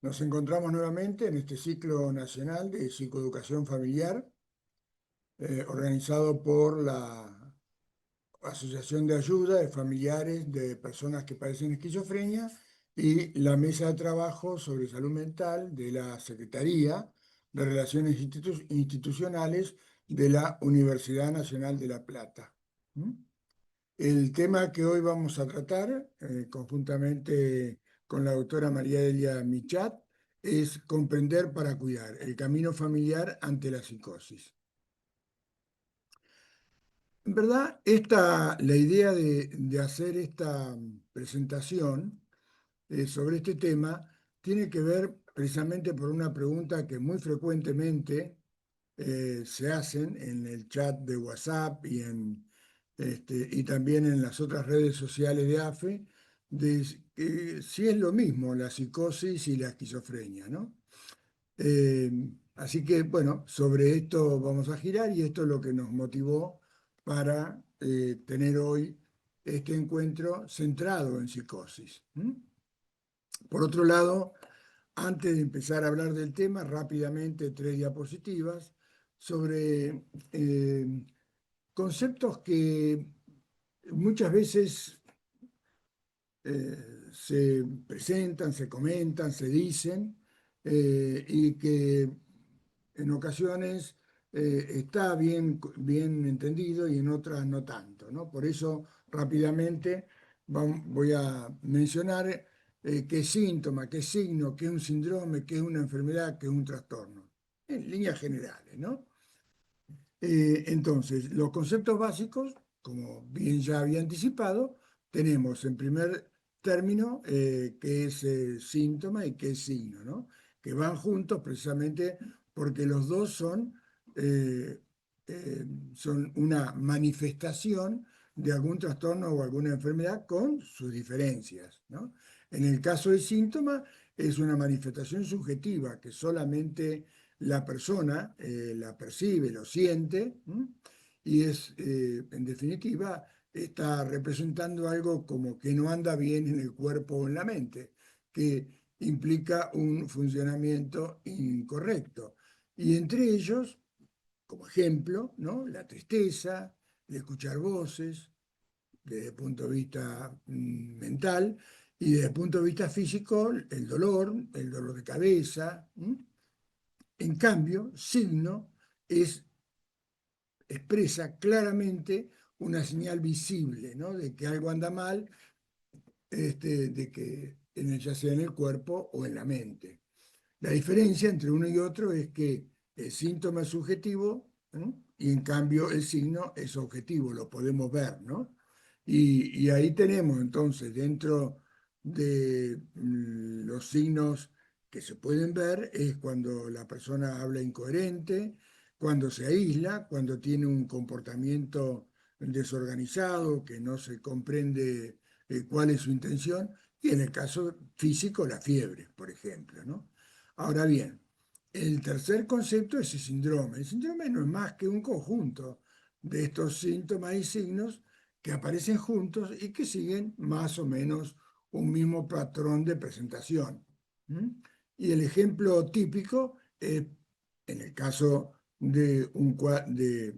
Nos encontramos nuevamente en este ciclo nacional de psicoeducación familiar, organizado por la Asociación de Ayuda de Familiares de Personas que padecen esquizofrenia y la Mesa de Trabajo sobre Salud Mental de la Secretaría de Relaciones Institucionales de la Universidad Nacional de La Plata. ¿Mm? El tema que hoy vamos a tratar, conjuntamente con la doctora María Delia Michat, es comprender para cuidar, el camino familiar ante la psicosis. En verdad, la idea de hacer esta presentación sobre este tema tiene que ver precisamente por una pregunta que muy frecuentemente se hacen en el chat de WhatsApp y también en las otras redes sociales de AFE, de si es lo mismo la psicosis y la esquizofrenia, ¿no? Eh, Así que, bueno, sobre esto vamos a girar y esto es lo que nos motivó para tener hoy este encuentro centrado en psicosis. Por otro lado, antes de empezar a hablar del tema, rápidamente tres diapositivas sobre conceptos que muchas veces se presentan, se comentan, se dicen, y que en ocasiones está bien entendido y en otras no tanto, ¿no? Por eso, rápidamente voy a mencionar qué síntoma, qué signo, qué es un síndrome, qué es una enfermedad, qué es un trastorno, en líneas generales, ¿no? Entonces, los conceptos básicos, como bien ya había anticipado, tenemos en primer término qué es síntoma y qué es signo, ¿no? Que van juntos precisamente porque los dos eh, eh, son una manifestación de algún trastorno o alguna enfermedad con sus diferencias, ¿no? En el caso del síntoma, es una manifestación subjetiva que solamente la persona la percibe, lo siente, ¿m? Y es, en definitiva, está representando algo como que no anda bien en el cuerpo o en la mente, que implica un funcionamiento incorrecto. Y entre ellos, como ejemplo, ¿no? La tristeza, el escuchar voces, desde el punto de vista mental, y desde el punto de vista físico, el dolor de cabeza. En cambio, signo expresa claramente una señal visible, ¿no? De que algo anda mal, de que ya sea en el cuerpo o en la mente. La diferencia entre uno y otro es que el síntoma es subjetivo, ¿no? Y en cambio el signo es objetivo, lo podemos ver, ¿no? Y ahí tenemos entonces dentro de los signos que se pueden ver es cuando la persona habla incoherente, cuando se aísla, cuando tiene un comportamiento desorganizado, que no se comprende cuál es su intención, y en el caso físico la fiebre, por ejemplo, ¿no? Ahora bien, el tercer concepto es el síndrome. El síndrome no es más que un conjunto de estos síntomas y signos que aparecen juntos y que siguen más o menos un mismo patrón de presentación. ¿Mm? Y el ejemplo típico es, en el caso de, de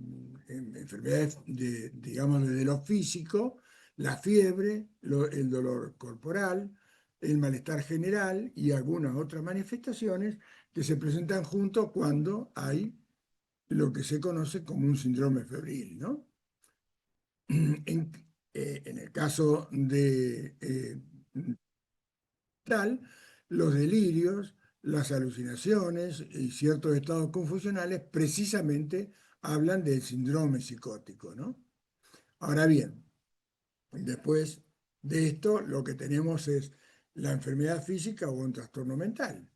enfermedades, digamos, de lo físico, la fiebre, el dolor corporal, el malestar general y algunas otras manifestaciones que se presentan juntos cuando hay lo que se conoce como un síndrome febril, ¿no? En, en el caso de tal, los delirios, las alucinaciones y ciertos estados confusionales precisamente hablan del síndrome psicótico, ¿no? Ahora bien, después de esto lo que tenemos es la enfermedad física o un trastorno mental,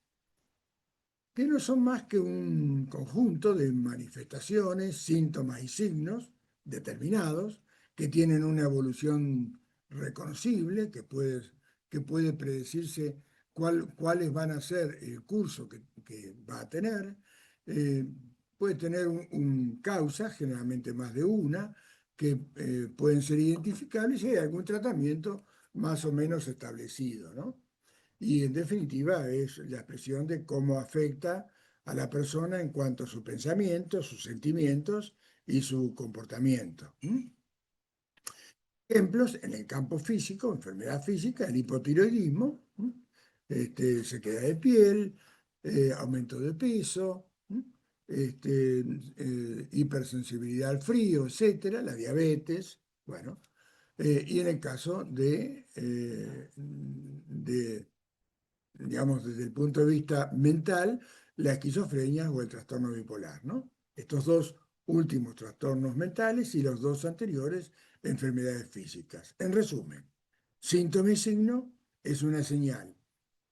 que no son más que un conjunto de manifestaciones, síntomas y signos determinados que tienen una evolución reconocible, que puede predecirse cuáles van a ser el curso que va a tener. Eh, Puede tener un causa, generalmente más de una, que pueden ser identificables y hay algún tratamiento más o menos establecido, ¿no? y en definitiva es la expresión de cómo afecta a la persona en cuanto a sus pensamientos, sus sentimientos y su comportamiento. Ejemplos en el campo físico, enfermedad física, el hipotiroidismo, sequedad de piel, aumento de peso, hipersensibilidad al frío, etcétera, la diabetes, bueno, y en el caso digamos, desde el punto de vista mental, la esquizofrenia o el trastorno bipolar, ¿no? Estos dos últimos trastornos mentales y los dos anteriores, enfermedades físicas. En resumen, síntoma y signo es una señal.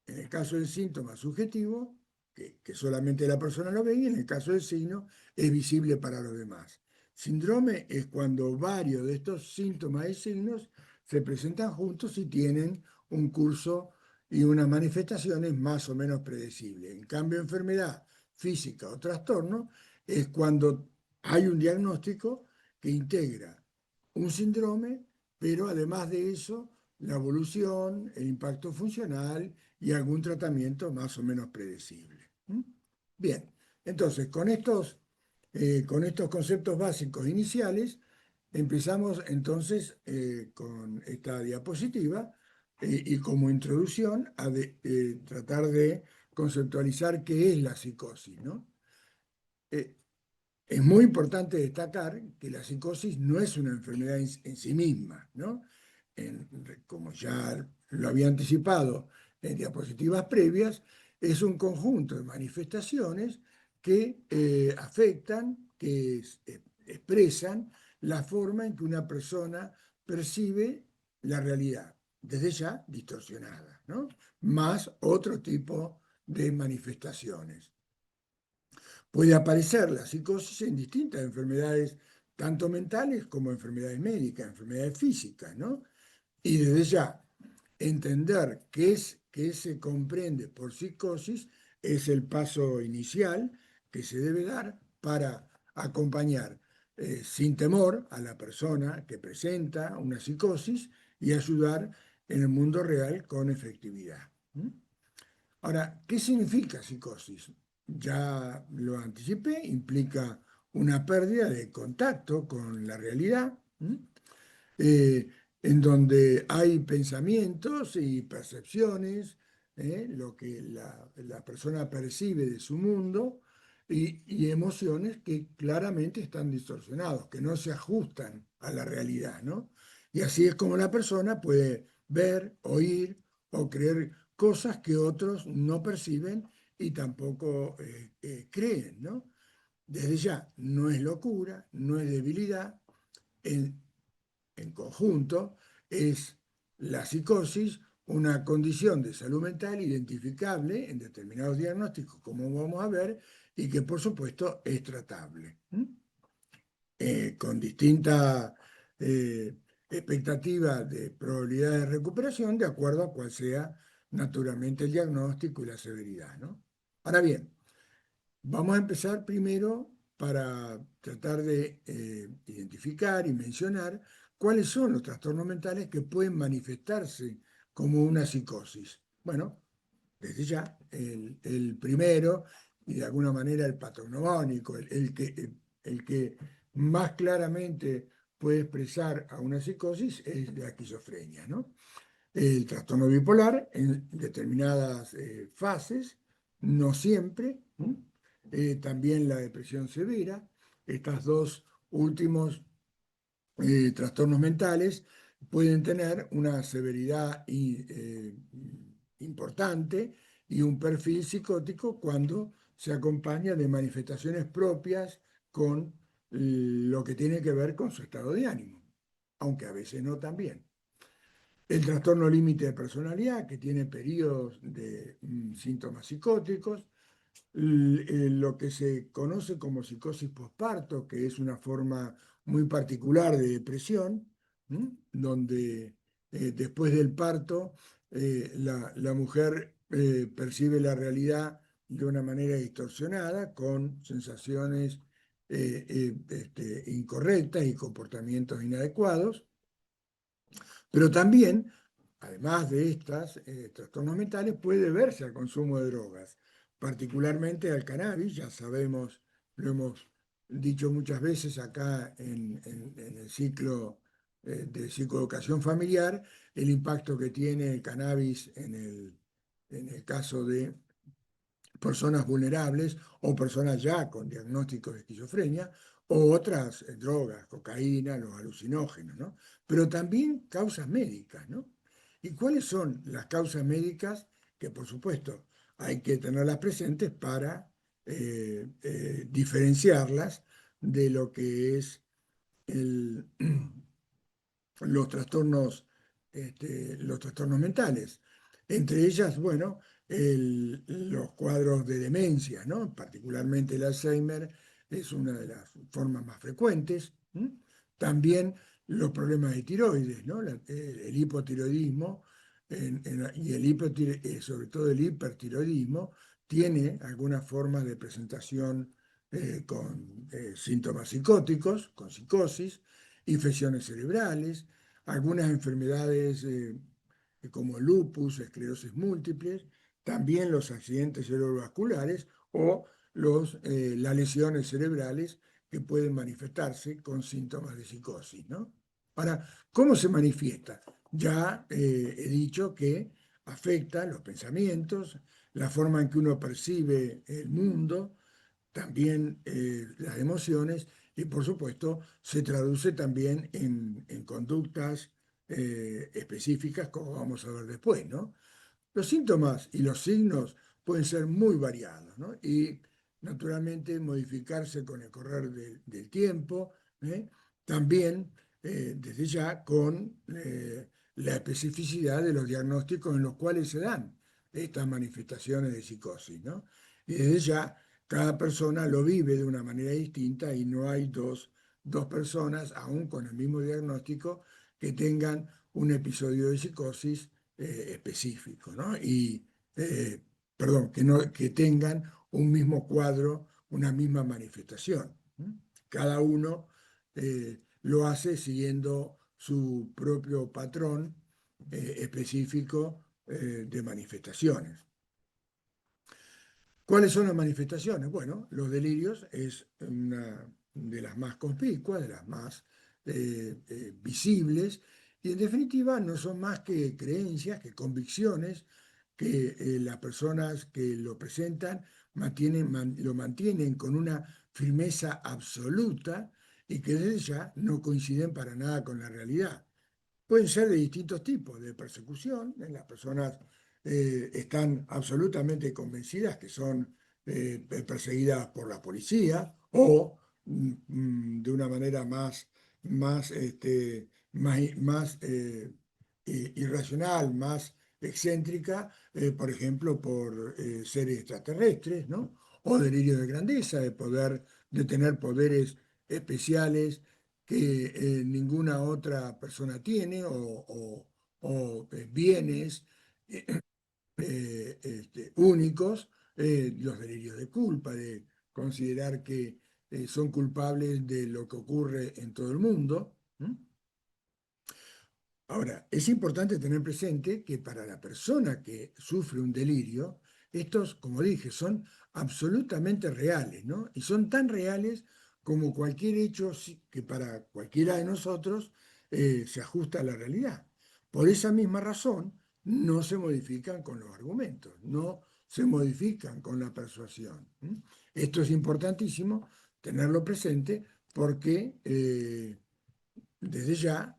En el caso del síntoma subjetivo, que solamente la persona lo ve, y en el caso del signo es visible para los demás. Síndrome es cuando varios de estos síntomas y signos se presentan juntos y tienen un curso y unas manifestaciones más o menos predecibles. En cambio, enfermedad física o trastorno es cuando hay un diagnóstico que integra un síndrome, pero además de eso, la evolución, el impacto funcional y algún tratamiento más o menos predecible. Bien, entonces con estos conceptos básicos iniciales, empezamos entonces con esta diapositiva y como introducción a tratar de conceptualizar qué es la psicosis, ¿no? Eh, es muy importante destacar que la psicosis no es una enfermedad en sí misma, ¿no? Como ya lo había anticipado en diapositivas previas, es un conjunto de manifestaciones que afectan, que expresan la forma en que una persona percibe la realidad, desde ya distorsionada, ¿no? Más otro tipo de manifestaciones. Puede aparecer la psicosis en distintas enfermedades, tanto mentales como enfermedades médicas, enfermedades físicas, ¿no? Y desde ya, entender qué se comprende por psicosis es el paso inicial que se debe dar para acompañar sin temor a la persona que presenta una psicosis y ayudar en el mundo real con efectividad. Ahora, ¿qué significa psicosis? Ya lo anticipé, implica una pérdida de contacto con la realidad, eh, en donde hay pensamientos y percepciones, lo que la persona percibe de su mundo, y emociones que claramente están distorsionados, que no se ajustan a la realidad, ¿no? Y así es como la persona puede ver, oír o creer cosas que otros no perciben y tampoco creen, ¿no? Desde ya, no es locura, no es debilidad, en, en conjunto es la psicosis una condición de salud mental identificable en determinados diagnósticos, como vamos a ver, y que por supuesto es tratable, con distinta expectativa de probabilidad de recuperación de acuerdo a cuál sea naturalmente el diagnóstico y la severidad, ¿no? Ahora bien, vamos a empezar primero para tratar de identificar y mencionar cuáles son los trastornos mentales que pueden manifestarse como una psicosis. Bueno, desde ya, el primero, y de alguna manera el patognomónico, el que más claramente puede expresar a una psicosis es la esquizofrenia, ¿no? El trastorno bipolar en determinadas fases, no siempre, también la depresión severa, estas dos últimos trastornos mentales pueden tener una severidad importante y un perfil psicótico cuando se acompaña de manifestaciones propias con lo que tiene que ver con su estado de ánimo, aunque a veces no también. El trastorno límite de personalidad, que tiene periodos de síntomas psicóticos, lo que se conoce como psicosis posparto, que es una forma muy particular de depresión, donde después del parto la mujer percibe la realidad de una manera distorsionada, con sensaciones incorrectas y comportamientos inadecuados, pero también además de estos trastornos mentales, puede verse al consumo de drogas, particularmente al cannabis. Ya sabemos, lo hemos dicho muchas veces acá en el ciclo de psicoeducación familiar, el impacto que tiene el cannabis en el caso de personas vulnerables o personas ya con diagnósticos de esquizofrenia o otras drogas, cocaína, los alucinógenos, ¿no? Pero también causas médicas, ¿no? ¿Y cuáles son las causas médicas que, por supuesto, hay que tenerlas presentes para diferenciarlas de lo que es el, los trastornos mentales? Entre ellas, bueno, los cuadros de demencia, ¿no? Particularmente el Alzheimer es una de las formas más frecuentes. ¿M? También los problemas de tiroides, ¿no? El hipotiroidismo y sobre todo el hipertiroidismo tiene algunas formas de presentación con síntomas psicóticos, con psicosis, infecciones cerebrales, algunas enfermedades como lupus, esclerosis múltiples, también los accidentes cerebrovasculares o las lesiones cerebrales que pueden manifestarse con síntomas de psicosis, ¿no? Ahora, ¿cómo se manifiesta? Ya he dicho que afecta los pensamientos, la forma en que uno percibe el mundo, también las emociones y por supuesto se traduce también en conductas específicas como vamos a ver después, ¿no? Los síntomas y los signos pueden ser muy variados, ¿no? Y naturalmente modificarse con el correr del tiempo, ¿eh? También desde ya con la especificidad de los diagnósticos en los cuales se dan estas manifestaciones de psicosis, ¿no? Y desde ya cada persona lo vive de una manera distinta y no hay dos personas, aún con el mismo diagnóstico, que tengan un episodio de psicosis específico, ¿no? Y, perdón, que tengan un mismo cuadro, una misma manifestación. ¿No? Cada uno lo hace siguiendo su propio patrón específico de manifestaciones. ¿Cuáles son las manifestaciones? Bueno, los delirios es una de las más conspicuas, de las más visibles, y en definitiva no son más que creencias, que convicciones que las personas que lo presentan lo mantienen con una firmeza absoluta y que desde ya no coinciden para nada con la realidad. Pueden ser de distintos tipos, de persecución, las personas están absolutamente convencidas que son perseguidas por la policía o de una manera más irracional, más excéntrica, por ejemplo, por seres extraterrestres, ¿no? O delirio de grandeza, de tener poderes especiales que ninguna otra persona tiene o bienes únicos, los delirios de culpa, de considerar que son culpables de lo que ocurre en todo el mundo. ¿Mm? Ahora, es importante tener presente que para la persona que sufre un delirio, estos, como dije, son absolutamente reales, ¿no? Y son tan reales como cualquier hecho que para cualquiera de nosotros se ajusta a la realidad. Por esa misma razón, no se modifican con los argumentos, no se modifican con la persuasión. ¿M? Esto es importantísimo tenerlo presente porque desde ya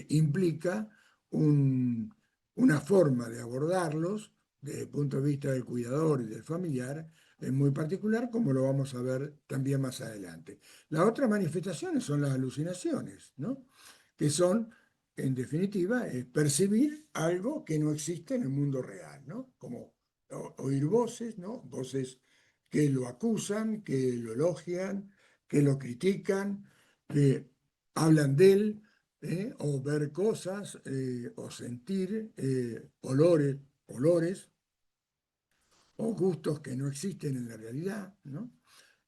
implica una forma de abordarlos desde el punto de vista del cuidador y del familiar muy particular, como lo vamos a ver también más adelante. La otra manifestación son las alucinaciones, ¿no? Que son, en definitiva, percibir algo que no existe en el mundo real, ¿no? Como oír voces, ¿no? Voces que lo acusan, que lo elogian, que lo critican, que hablan de él, o ver cosas, o sentir olores o gustos que no existen en la realidad, ¿no?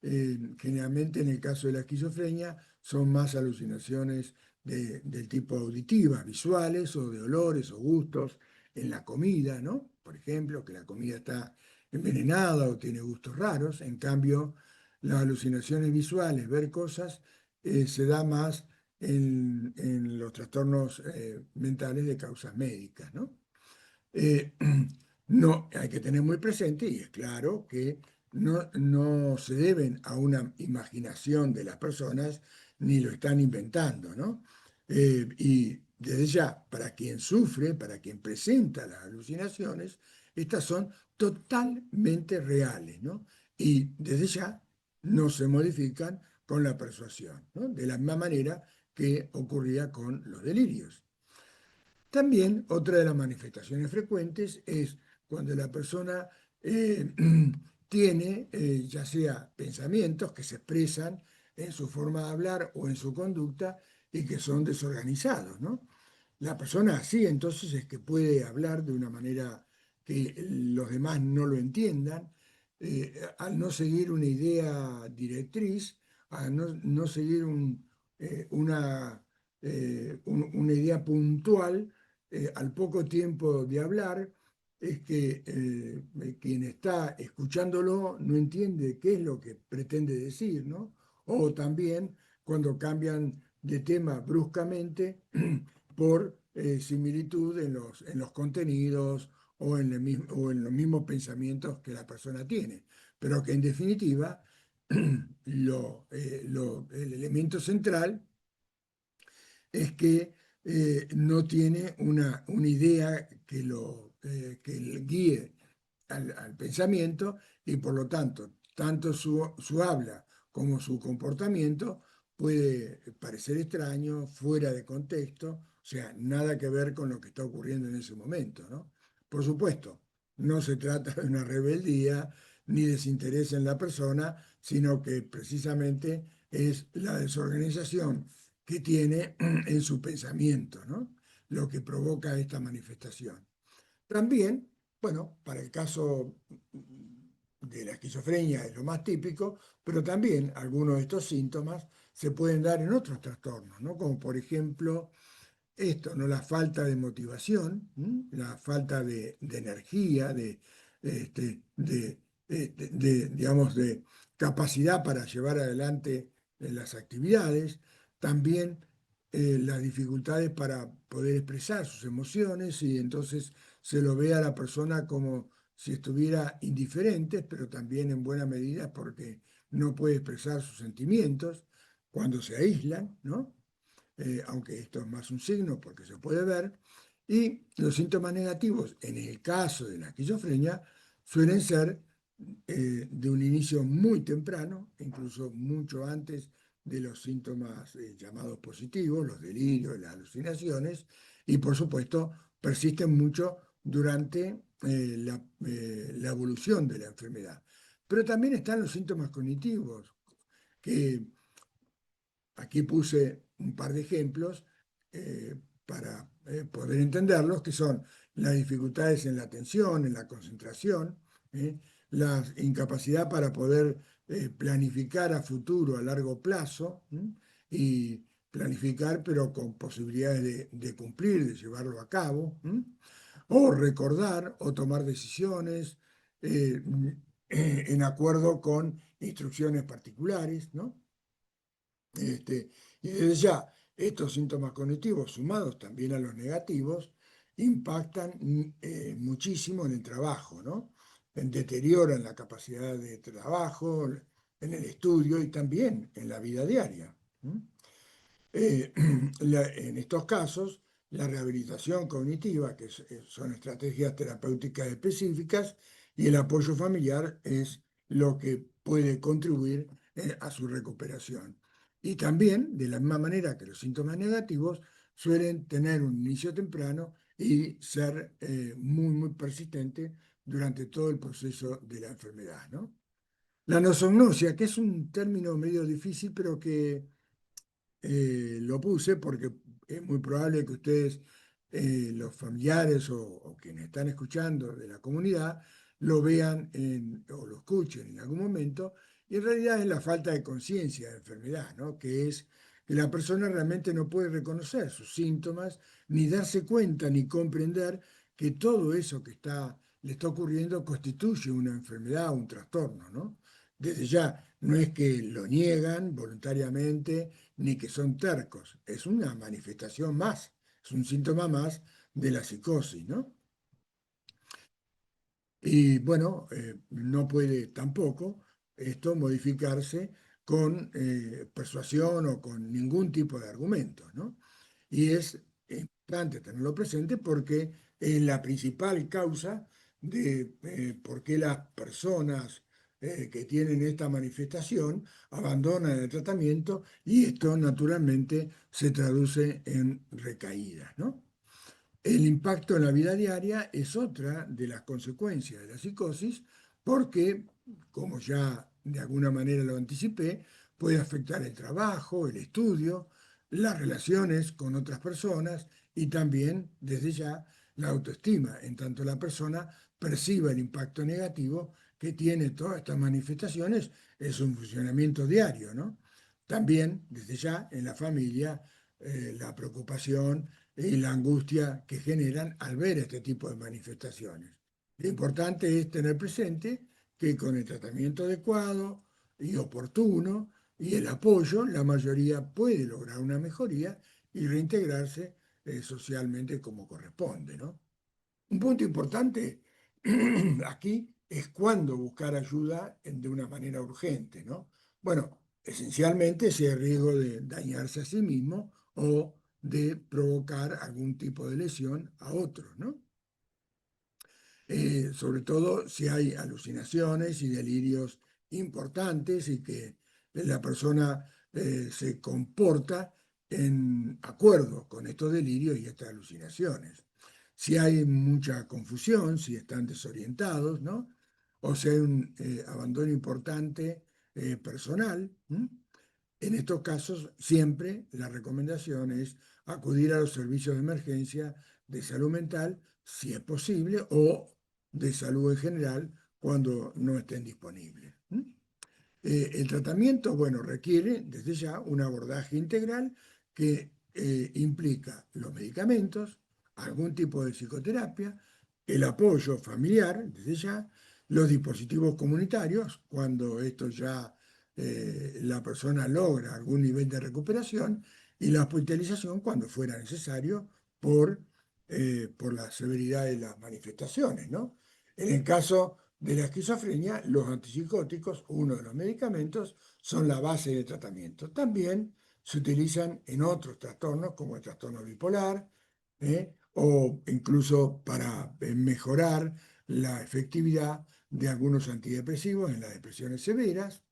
Generalmente en el caso de la esquizofrenia son más alucinaciones del tipo auditivas, visuales o de olores o gustos en la comida, ¿no? Por ejemplo, que la comida está envenenada o tiene gustos raros. En cambio, las alucinaciones visuales, ver cosas, se da más en los trastornos mentales de causas médicas, ¿no? Eh, no, hay que tener muy presente, y es claro que no se deben a una imaginación de las personas ni lo están inventando, ¿no? Y desde ya, para quien sufre, para quien presenta las alucinaciones, estas son totalmente reales, ¿no? Y desde ya no se modifican con la persuasión, ¿no? De la misma manera que ocurría con los delirios. También otra de las manifestaciones frecuentes es cuando la persona eh, tiene ya sea pensamientos que se expresan en su forma de hablar o en su conducta y que son desorganizados, ¿no? La persona así entonces es que puede hablar de una manera que los demás no lo entiendan, al no seguir una idea directriz, al no seguir una idea puntual, al poco tiempo de hablar, es que quien está escuchándolo no entiende qué es lo que pretende decir, ¿no? O también cuando cambian de tema bruscamente por similitud en los contenidos o en los mismos pensamientos que la persona tiene, pero que en definitiva el elemento central es que no tiene una idea que le guíe al pensamiento y por lo tanto, tanto su habla como su comportamiento puede parecer extraño, fuera de contexto, o sea, nada que ver con lo que está ocurriendo en ese momento, ¿no? Por supuesto, no se trata de una rebeldía ni desinterés en la persona, sino que precisamente es la desorganización que tiene en su pensamiento, ¿no? Lo que provoca esta manifestación. También, bueno, para el caso de la esquizofrenia es lo más típico, pero también algunos de estos síntomas se pueden dar en otros trastornos, ¿no? Como por ejemplo esto, ¿no? La falta de motivación, ¿m? La falta de energía, digamos, de capacidad para llevar adelante las actividades, también las dificultades para poder expresar sus emociones y entonces se lo ve a la persona como si estuviera indiferente, pero también en buena medida porque no puede expresar sus sentimientos cuando se aíslan, ¿no? Aunque esto es más un signo porque se puede ver, y los síntomas negativos, en el caso de la esquizofrenia, suelen ser de un inicio muy temprano, incluso mucho antes de los síntomas llamados positivos, los delirios, las alucinaciones, y por supuesto persisten mucho durante la evolución de la enfermedad. Pero también están los síntomas cognitivos, que aquí puse un par de ejemplos para poder entenderlos, que son las dificultades en la atención, en la concentración, la incapacidad para poder planificar a futuro, a largo plazo, y planificar pero con posibilidades de cumplir, de llevarlo a cabo, o recordar o tomar decisiones eh, en acuerdo con instrucciones particulares, ¿no? Este, y desde ya, estos síntomas cognitivos, sumados también a los negativos, impactan muchísimo en el trabajo, ¿no? Deterioran la capacidad de trabajo, en el estudio y también en la vida diaria. ¿M? Eh, en estos casos, la rehabilitación cognitiva, son estrategias terapéuticas específicas, y el apoyo familiar es lo que puede contribuir a su recuperación. Y también, de la misma manera que los síntomas negativos, suelen tener un inicio temprano y ser muy persistentes durante todo el proceso de la enfermedad, ¿no? La nosognosia, que es un término medio difícil, pero que lo puse porque es muy probable que ustedes, los familiares o quienes están escuchando de la comunidad, lo vean o lo escuchen en algún momento, y en realidad es la falta de conciencia de enfermedad, ¿no? Que es que la persona realmente no puede reconocer sus síntomas, ni darse cuenta, ni comprender que todo eso que le está ocurriendo constituye una enfermedad, un trastorno, ¿no? Desde ya, no es que lo niegan voluntariamente, ni que son tercos, es una manifestación más, es un síntoma más de la psicosis, ¿no? Y bueno, no puede tampoco esto modificarse con persuasión o con ningún tipo de argumento, ¿no? Y es importante tenerlo presente porque es la principal causa de por qué las personas que tienen esta manifestación abandonan el tratamiento y esto naturalmente se traduce en recaídas, ¿no? El impacto en la vida diaria es otra de las consecuencias de la psicosis porque, como ya de alguna manera lo anticipé, puede afectar el trabajo, el estudio, las relaciones con otras personas y también, desde ya, la autoestima, en tanto la persona perciba el impacto negativo que tiene todas estas manifestaciones en su funcionamiento diario, ¿no? También, desde ya, en la familia, la preocupación y la angustia que generan al ver este tipo de manifestaciones. Lo importante es tener presente que con el tratamiento adecuado y oportuno y el apoyo, la mayoría puede lograr una mejoría y reintegrarse socialmente como corresponde, ¿no? Un punto importante aquí es cuándo buscar ayuda de una manera urgente, ¿no? Bueno, esencialmente si hay riesgo de dañarse a sí mismo o de provocar algún tipo de lesión a otros, ¿no? Sobre todo si hay alucinaciones y delirios importantes y que la persona se comporta en acuerdo con estos delirios y estas alucinaciones. Si hay mucha confusión, si están desorientados, ¿no? O si hay un abandono importante personal. En estos casos, siempre la recomendación es acudir a los servicios de emergencia de salud mental, si es posible, o de salud en general cuando no estén disponibles. El tratamiento, bueno, requiere desde ya un abordaje integral que implica los medicamentos, algún tipo de psicoterapia, el apoyo familiar, desde ya, los dispositivos comunitarios, cuando esto ya la persona logra algún nivel de recuperación, y la hospitalización cuando fuera necesario por la severidad de las manifestaciones, ¿no? En el caso de la esquizofrenia, los antipsicóticos, uno de los medicamentos, son la base de tratamiento. También se utilizan en otros trastornos, como el trastorno bipolar, o incluso para mejorar la efectividad de algunos antidepresivos en las depresiones severas.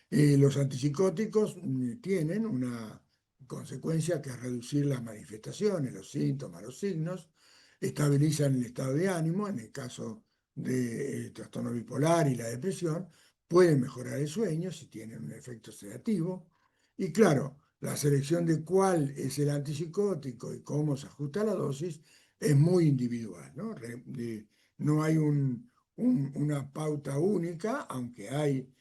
Los antipsicóticos tienen una consecuencia que es reducir las manifestaciones, los síntomas, los signos, estabilizan el estado de ánimo, en el caso del trastorno bipolar y la depresión, pueden mejorar el sueño si tienen un efecto sedativo. Y claro, la selección de cuál es el antipsicótico y cómo se ajusta la dosis es muy individual, ¿no? No hay una pauta única, aunque hay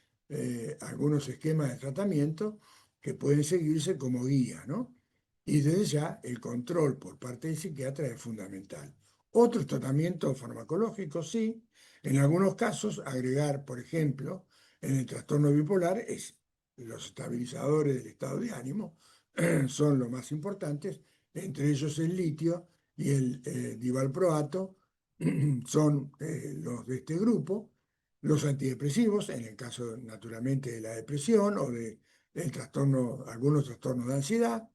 algunos esquemas de tratamiento que pueden seguirse como guía, ¿no? Y desde ya el control por parte del psiquiatra es fundamental. Otros tratamientos farmacológicos, sí. En algunos casos, agregar, por ejemplo, en el trastorno bipolar, los estabilizadores del estado de ánimo son los más importantes, entre ellos el litio y el divalproato son los de este grupo. Los antidepresivos, en el caso naturalmente de la depresión o del trastorno, algunos trastornos de ansiedad,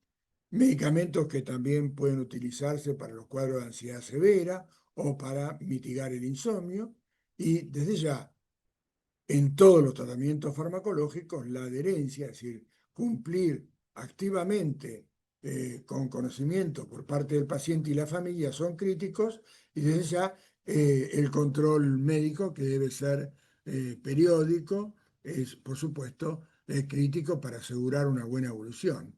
medicamentos que también pueden utilizarse para los cuadros de ansiedad severa o para mitigar el insomnio, y desde ya en todos los tratamientos farmacológicos la adherencia, es decir, cumplir activamente con conocimiento por parte del paciente y la familia son críticos, y desde ya el control médico, que debe ser periódico, es por supuesto crítico para asegurar una buena evolución.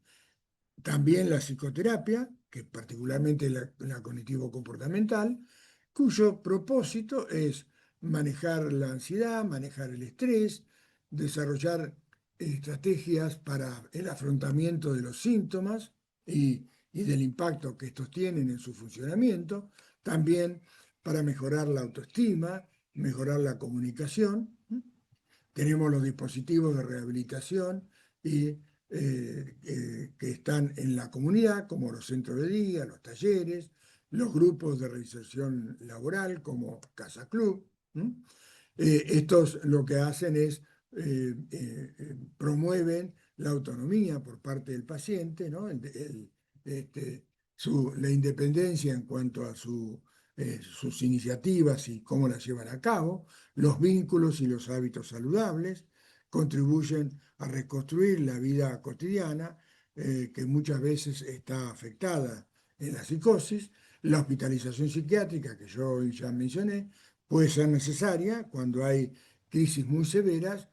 También la psicoterapia, que particularmente la cognitivo-comportamental, cuyo propósito es manejar la ansiedad, manejar el estrés, desarrollar estrategias para el afrontamiento de los síntomas y del impacto que estos tienen en su funcionamiento, también para mejorar la autoestima, mejorar la comunicación. Tenemos los dispositivos de rehabilitación que están en la comunidad, como los centros de día, los talleres, los grupos de reinserción laboral, como Casa Club. Estos lo que hacen es promueven la autonomía por parte del paciente, ¿no? Este, la independencia en cuanto a sus iniciativas y cómo las llevan a cabo, los vínculos y los hábitos saludables, contribuyen a reconstruir la vida cotidiana, que muchas veces está afectada en la psicosis. La hospitalización psiquiátrica, que yo hoy ya mencioné, puede ser necesaria cuando hay crisis muy severas,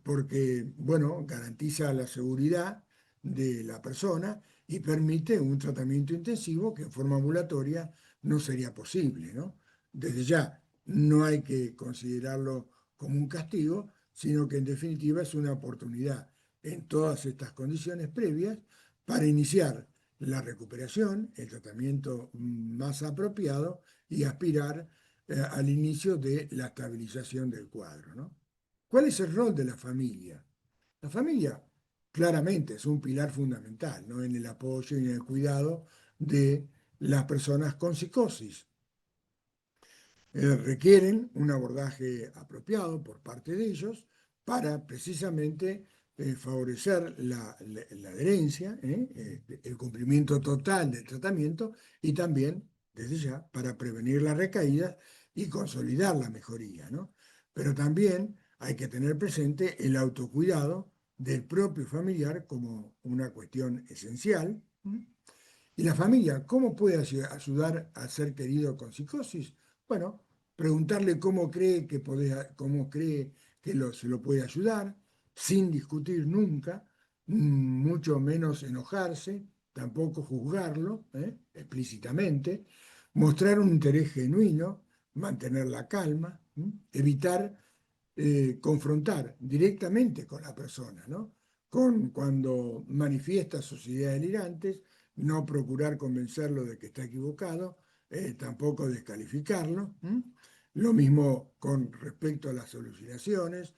porque, bueno, garantiza la seguridad de la persona y permite un tratamiento intensivo que en forma ambulatoria no sería posible, ¿no? Desde ya, no hay que considerarlo como un castigo, sino que en definitiva es una oportunidad en todas estas condiciones previas para iniciar la recuperación, el tratamiento más apropiado y aspirar al inicio de la estabilización del cuadro, ¿no? ¿Cuál es el rol de la familia? La familia claramente es un pilar fundamental, ¿no? En el apoyo y en el cuidado de las personas con psicosis. Requieren un abordaje apropiado por parte de ellos para precisamente favorecer la adherencia, el cumplimiento total del tratamiento y también, desde ya, para prevenir las recaídas y consolidar la mejoría, ¿no? Pero también hay que tener presente el autocuidado del propio familiar como una cuestión esencial. ¿Y la familia cómo puede ayudar al ser querido con psicosis? Bueno, preguntarle cómo cree que se lo puede ayudar, sin discutir nunca, mucho menos enojarse, tampoco juzgarlo, explícitamente, mostrar un interés genuino, mantener la calma, evitar confrontar directamente con la persona, ¿no? Cuando manifiesta sus ideas delirantes, no procurar convencerlo de que está equivocado, tampoco descalificarlo. Lo mismo con respecto a las alucinaciones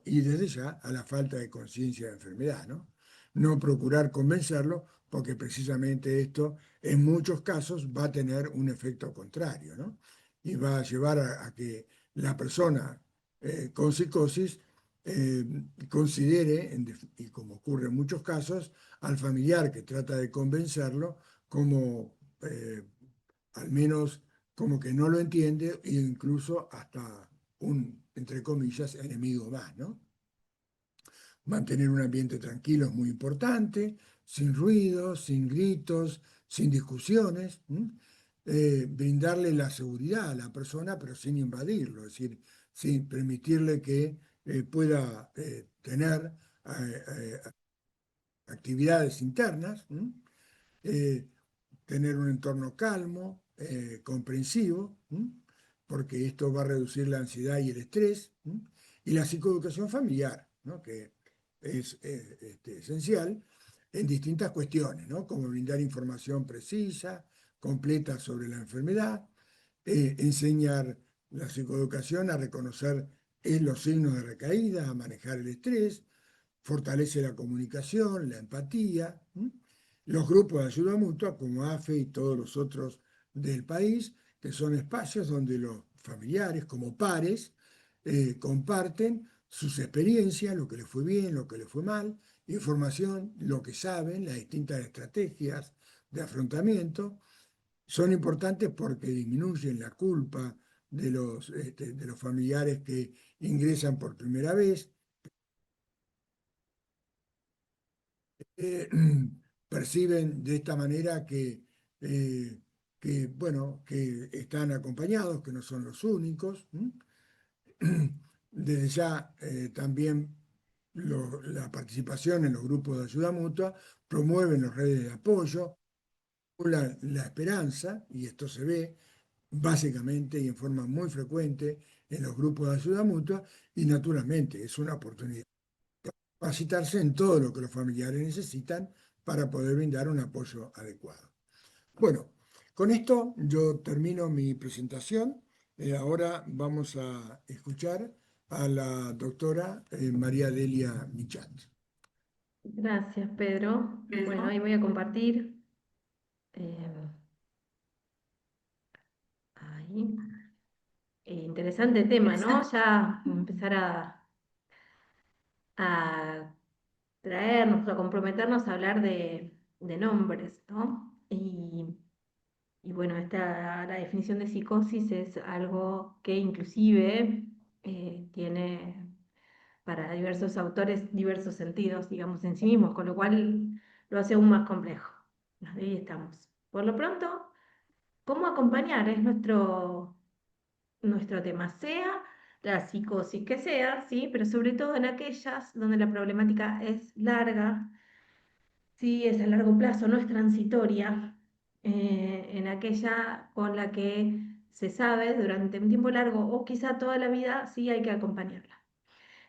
y desde ya a la falta de conciencia de enfermedad, ¿no? No procurar convencerlo porque precisamente esto en muchos casos va a tener un efecto contrario, ¿no? Y va a llevar a que la persona con psicosis eh, considere, y como ocurre en muchos casos, al familiar que trata de convencerlo como al menos como que no lo entiende e incluso hasta un, entre comillas, enemigo más, ¿no? Mantener un ambiente tranquilo es muy importante, sin ruidos, sin gritos, sin discusiones. Brindarle la seguridad a la persona, pero sin invadirlo, es decir, sin permitirle que pueda tener eh, actividades internas. Eh, Tener un entorno calmo, comprensivo, porque esto va a reducir la ansiedad y el estrés, y la psicoeducación familiar, ¿no? Que es esencial en distintas cuestiones, ¿no? Como brindar información precisa, completa sobre la enfermedad, enseñar la psicoeducación a reconocer los signos de recaída, a manejar el estrés, fortalece la comunicación, la empatía. Los grupos de ayuda mutua, como AFE y todos los otros del país, que son espacios donde los familiares, como pares, comparten sus experiencias, lo que les fue bien, lo que les fue mal, información, lo que saben, las distintas estrategias de afrontamiento. Son importantes porque disminuyen la culpa de los familiares que ingresan por primera vez, eh, perciben de esta manera bueno, que están acompañados, que no son los únicos. Desde ya también la participación en los grupos de ayuda mutua promueven las redes de apoyo, la esperanza, y esto se ve básicamente y en forma muy frecuente en los grupos de ayuda mutua, y naturalmente es una oportunidad capacitarse en todo lo que los familiares necesitan para poder brindar un apoyo adecuado. Bueno, con esto yo termino mi presentación. Ahora vamos a escuchar a la doctora María Delia Michat. Gracias, Pedro. Bueno, ahí voy a compartir. eh, ahí. Interesante tema, ¿no? Ya empezar a traernos, a comprometernos a hablar de nombres, ¿no? Y bueno, la definición de psicosis es algo que inclusive tiene para diversos autores diversos sentidos, digamos, en sí mismos, con lo cual lo hace aún más complejo. Ahí estamos. Por lo pronto, ¿cómo acompañar? Es nuestro tema, sea la psicosis que sea, ¿sí? Pero sobre todo en aquellas donde la problemática es larga, ¿sí? Es a largo plazo, no es transitoria, en aquella con la que se sabe durante un tiempo largo o quizá toda la vida, sí hay que acompañarla.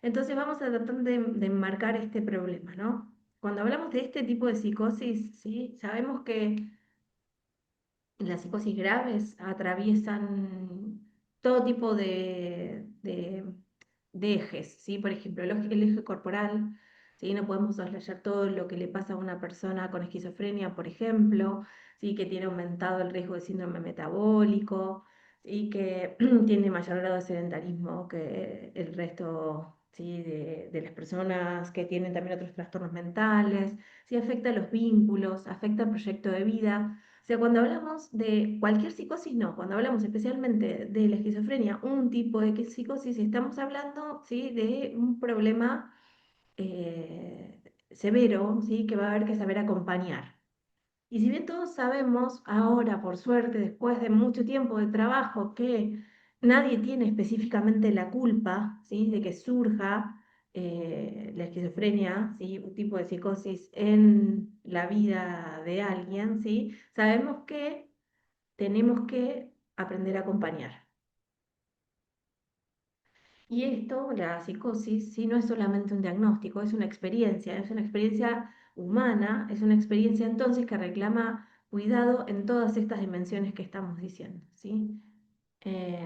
Entonces vamos a tratar de enmarcar este problema, ¿no? Cuando hablamos de este tipo de psicosis, ¿sí? Sabemos que las psicosis graves atraviesan todo tipo de ejes, ¿sí? Por ejemplo, el eje corporal, ¿sí? No podemos soslayar todo lo que le pasa a una persona con esquizofrenia, por ejemplo, ¿sí? Que tiene aumentado el riesgo de síndrome metabólico, y que tiene mayor grado de sedentarismo que el resto, ¿sí? de las personas que tienen también otros trastornos mentales, ¿sí? Afecta a los vínculos, afecta al proyecto de vida. O sea, cuando hablamos de cualquier psicosis, no, cuando hablamos especialmente de la esquizofrenia, un tipo de psicosis, estamos hablando, ¿sí? De un problema severo, ¿sí? Que va a haber que saber acompañar. Y si bien todos sabemos ahora, por suerte, después de mucho tiempo de trabajo, que nadie tiene específicamente la culpa, ¿sí? De que surja la esquizofrenia, ¿sí? Un tipo de psicosis en la vida de alguien, ¿sí? Sabemos que tenemos que aprender a acompañar. Y esto, la psicosis, ¿sí? No es solamente un diagnóstico, es una experiencia humana, es una experiencia entonces que reclama cuidado en todas estas dimensiones que estamos diciendo, ¿sí?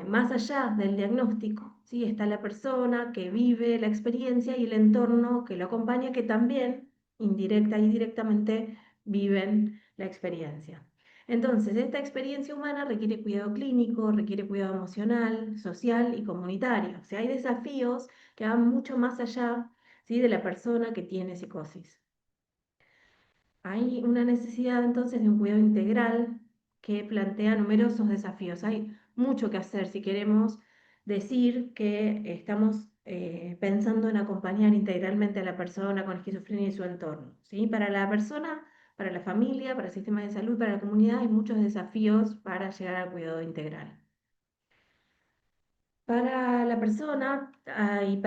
Más allá del diagnóstico, ¿sí? Está la persona que vive la experiencia y el entorno que lo acompaña, que también, indirecta y directamente, viven la experiencia. Entonces, esta experiencia humana requiere cuidado clínico, requiere cuidado emocional, social y comunitario. O sea, hay desafíos que van mucho más allá, ¿sí? De la persona que tiene psicosis. Hay una necesidad entonces de un cuidado integral que plantea numerosos desafíos. Hay mucho que hacer si queremos decir que estamos pensando en acompañar integralmente a la persona con esquizofrenia y su entorno, ¿sí? Para la persona, para la familia, para el sistema de salud, para la comunidad, hay muchos desafíos para llegar al cuidado integral. Para la persona,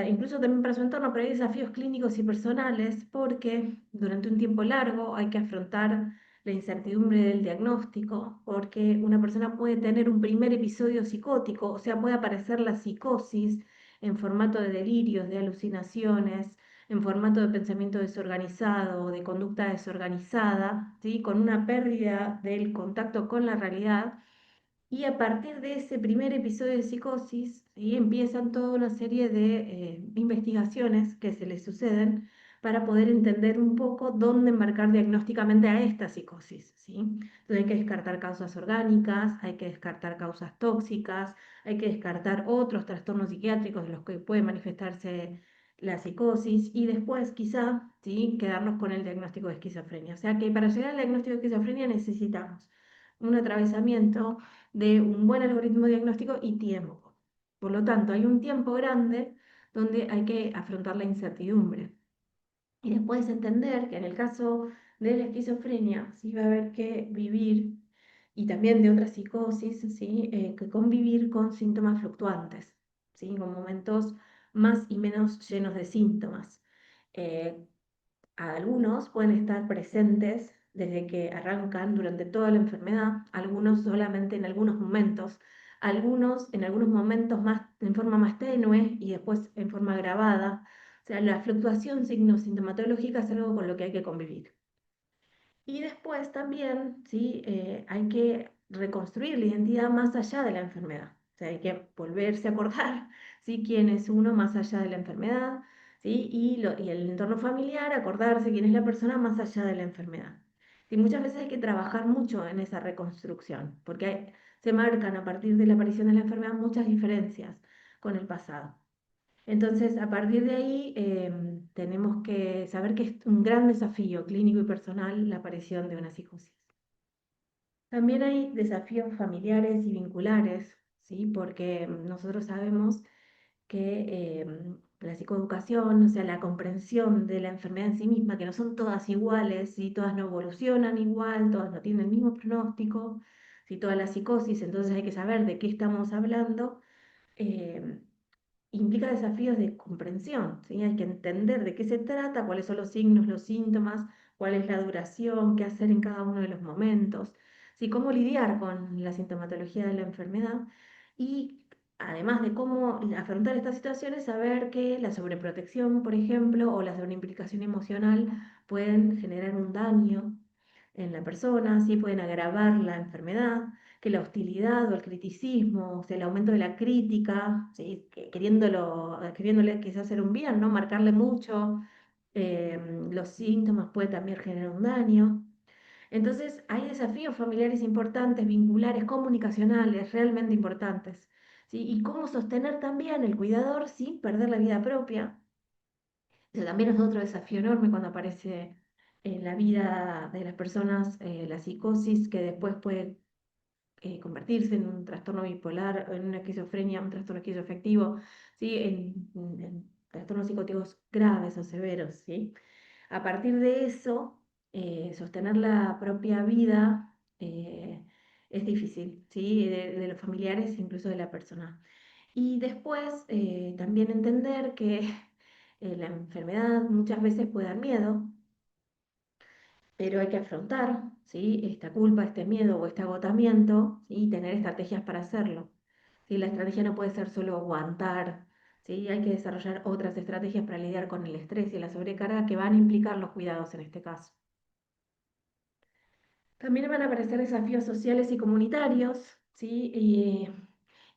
incluso también para su entorno, pero hay desafíos clínicos y personales porque durante un tiempo largo hay que afrontar la incertidumbre del diagnóstico, porque una persona puede tener un primer episodio psicótico, o sea, puede aparecer la psicosis en formato de delirios, de alucinaciones, en formato de pensamiento desorganizado o de conducta desorganizada, ¿sí? Con una pérdida del contacto con la realidad, y a partir de ese primer episodio de psicosis, ¿sí? Empiezan toda una serie de investigaciones que se le suceden para poder entender un poco dónde enmarcar diagnósticamente a esta psicosis, ¿sí? Entonces hay que descartar causas orgánicas, hay que descartar causas tóxicas, hay que descartar otros trastornos psiquiátricos de los que puede manifestarse la psicosis y después quizá, ¿sí? Quedarnos con el diagnóstico de esquizofrenia. O sea que para llegar al diagnóstico de esquizofrenia necesitamos un atravesamiento de un buen algoritmo diagnóstico y tiempo. Por lo tanto, hay un tiempo grande donde hay que afrontar la incertidumbre. Y después entender que en el caso de la esquizofrenia, sí va a haber que vivir, y también de otras psicosis, ¿sí? Que convivir con síntomas fluctuantes, ¿sí? Con momentos más y menos llenos de síntomas. Eh, Algunos pueden estar presentes desde que arrancan durante toda la enfermedad, algunos solamente en algunos momentos, algunos en algunos momentos más, en forma más tenue y después en forma agravada. O sea, la fluctuación sintomatológica es algo con lo que hay que convivir. Y después también, ¿sí? Hay que reconstruir la identidad más allá de la enfermedad. O sea, hay que volverse a acordar, ¿sí? Quién es uno más allá de la enfermedad, ¿sí? Y el entorno familiar, acordarse quién es la persona más allá de la enfermedad. Y muchas veces hay que trabajar mucho en esa reconstrucción, porque se marcan a partir de la aparición de la enfermedad muchas diferencias con el pasado. Entonces, a partir de ahí, tenemos que saber que es un gran desafío clínico y personal la aparición de una psicosis. También hay desafíos familiares y vinculares, ¿sí? Porque nosotros sabemos que la psicoeducación, o sea, la comprensión de la enfermedad en sí misma, que no son todas iguales, y todas no evolucionan igual, todas no tienen el mismo pronóstico, si toda la psicosis, entonces hay que saber de qué estamos hablando. eh, Implica desafíos de comprensión, ¿sí? Hay que entender de qué se trata, cuáles son los signos, los síntomas, cuál es la duración, qué hacer en cada uno de los momentos, ¿sí? Cómo lidiar con la sintomatología de la enfermedad y además de cómo afrontar estas situaciones, saber que la sobreprotección, por ejemplo, o la sobreimplicación emocional pueden generar un daño en la persona, ¿sí? Pueden agravar la enfermedad, que la hostilidad o el criticismo, o sea, el aumento de la crítica, ¿sí? Queriéndole quizás hacer un bien, ¿no? Marcarle mucho, los síntomas puede también generar un daño. Entonces, hay desafíos familiares importantes, vinculares, comunicacionales, realmente importantes, ¿sí? Y cómo sostener también el cuidador sin perder la vida propia. Eso también es otro desafío enorme cuando aparece en la vida de las personas la psicosis, que después puede convertirse en un trastorno bipolar, en una esquizofrenia, un trastorno esquizoafectivo, ¿sí? En trastornos psicóticos graves o severos, ¿sí? A partir de eso, sostener la propia vida es difícil, ¿sí? De los familiares, incluso de la persona. Y después también entender que la enfermedad muchas veces puede dar miedo, pero hay que afrontar, ¿sí? Esta culpa, este miedo o este agotamiento, ¿sí? Y tener estrategias para hacerlo, ¿sí? La estrategia no puede ser solo aguantar, ¿sí? Hay que desarrollar otras estrategias para lidiar con el estrés y la sobrecarga que van a implicar los cuidados en este caso. También van a aparecer desafíos sociales y comunitarios, ¿sí?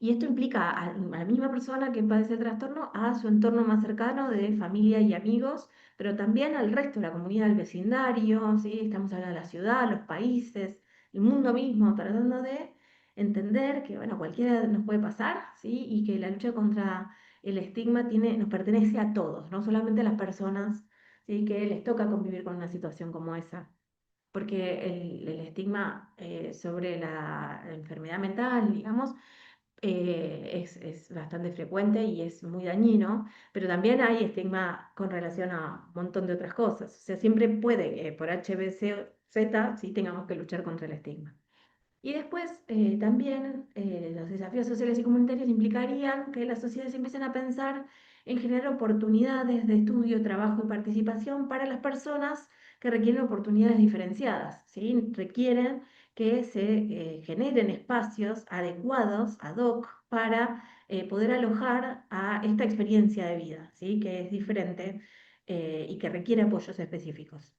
Y esto implica a la misma persona que padece el trastorno, a su entorno más cercano de familia y amigos, pero también al resto de la comunidad, del vecindario, ¿sí? Estamos hablando de la ciudad, los países, el mundo mismo, tratando de entender que, bueno, cualquiera nos puede pasar, ¿sí? Y que la lucha contra el estigma nos pertenece a todos, no solamente a las personas, ¿sí? Que les toca convivir con una situación como esa, porque el estigma sobre la enfermedad mental, digamos, es bastante frecuente y es muy dañino, pero también hay estigma con relación a un montón de otras cosas. O sea, siempre puede que por HBCZ sí tengamos que luchar contra el estigma. Y después también los desafíos sociales y comunitarios implicarían que las sociedades empiecen a pensar en generar oportunidades de estudio, trabajo y participación para las personas que requieren oportunidades diferenciadas, ¿sí? Requieren que se generen espacios adecuados, ad hoc, para poder alojar a esta experiencia de vida, ¿sí? Que es diferente y que requiere apoyos específicos.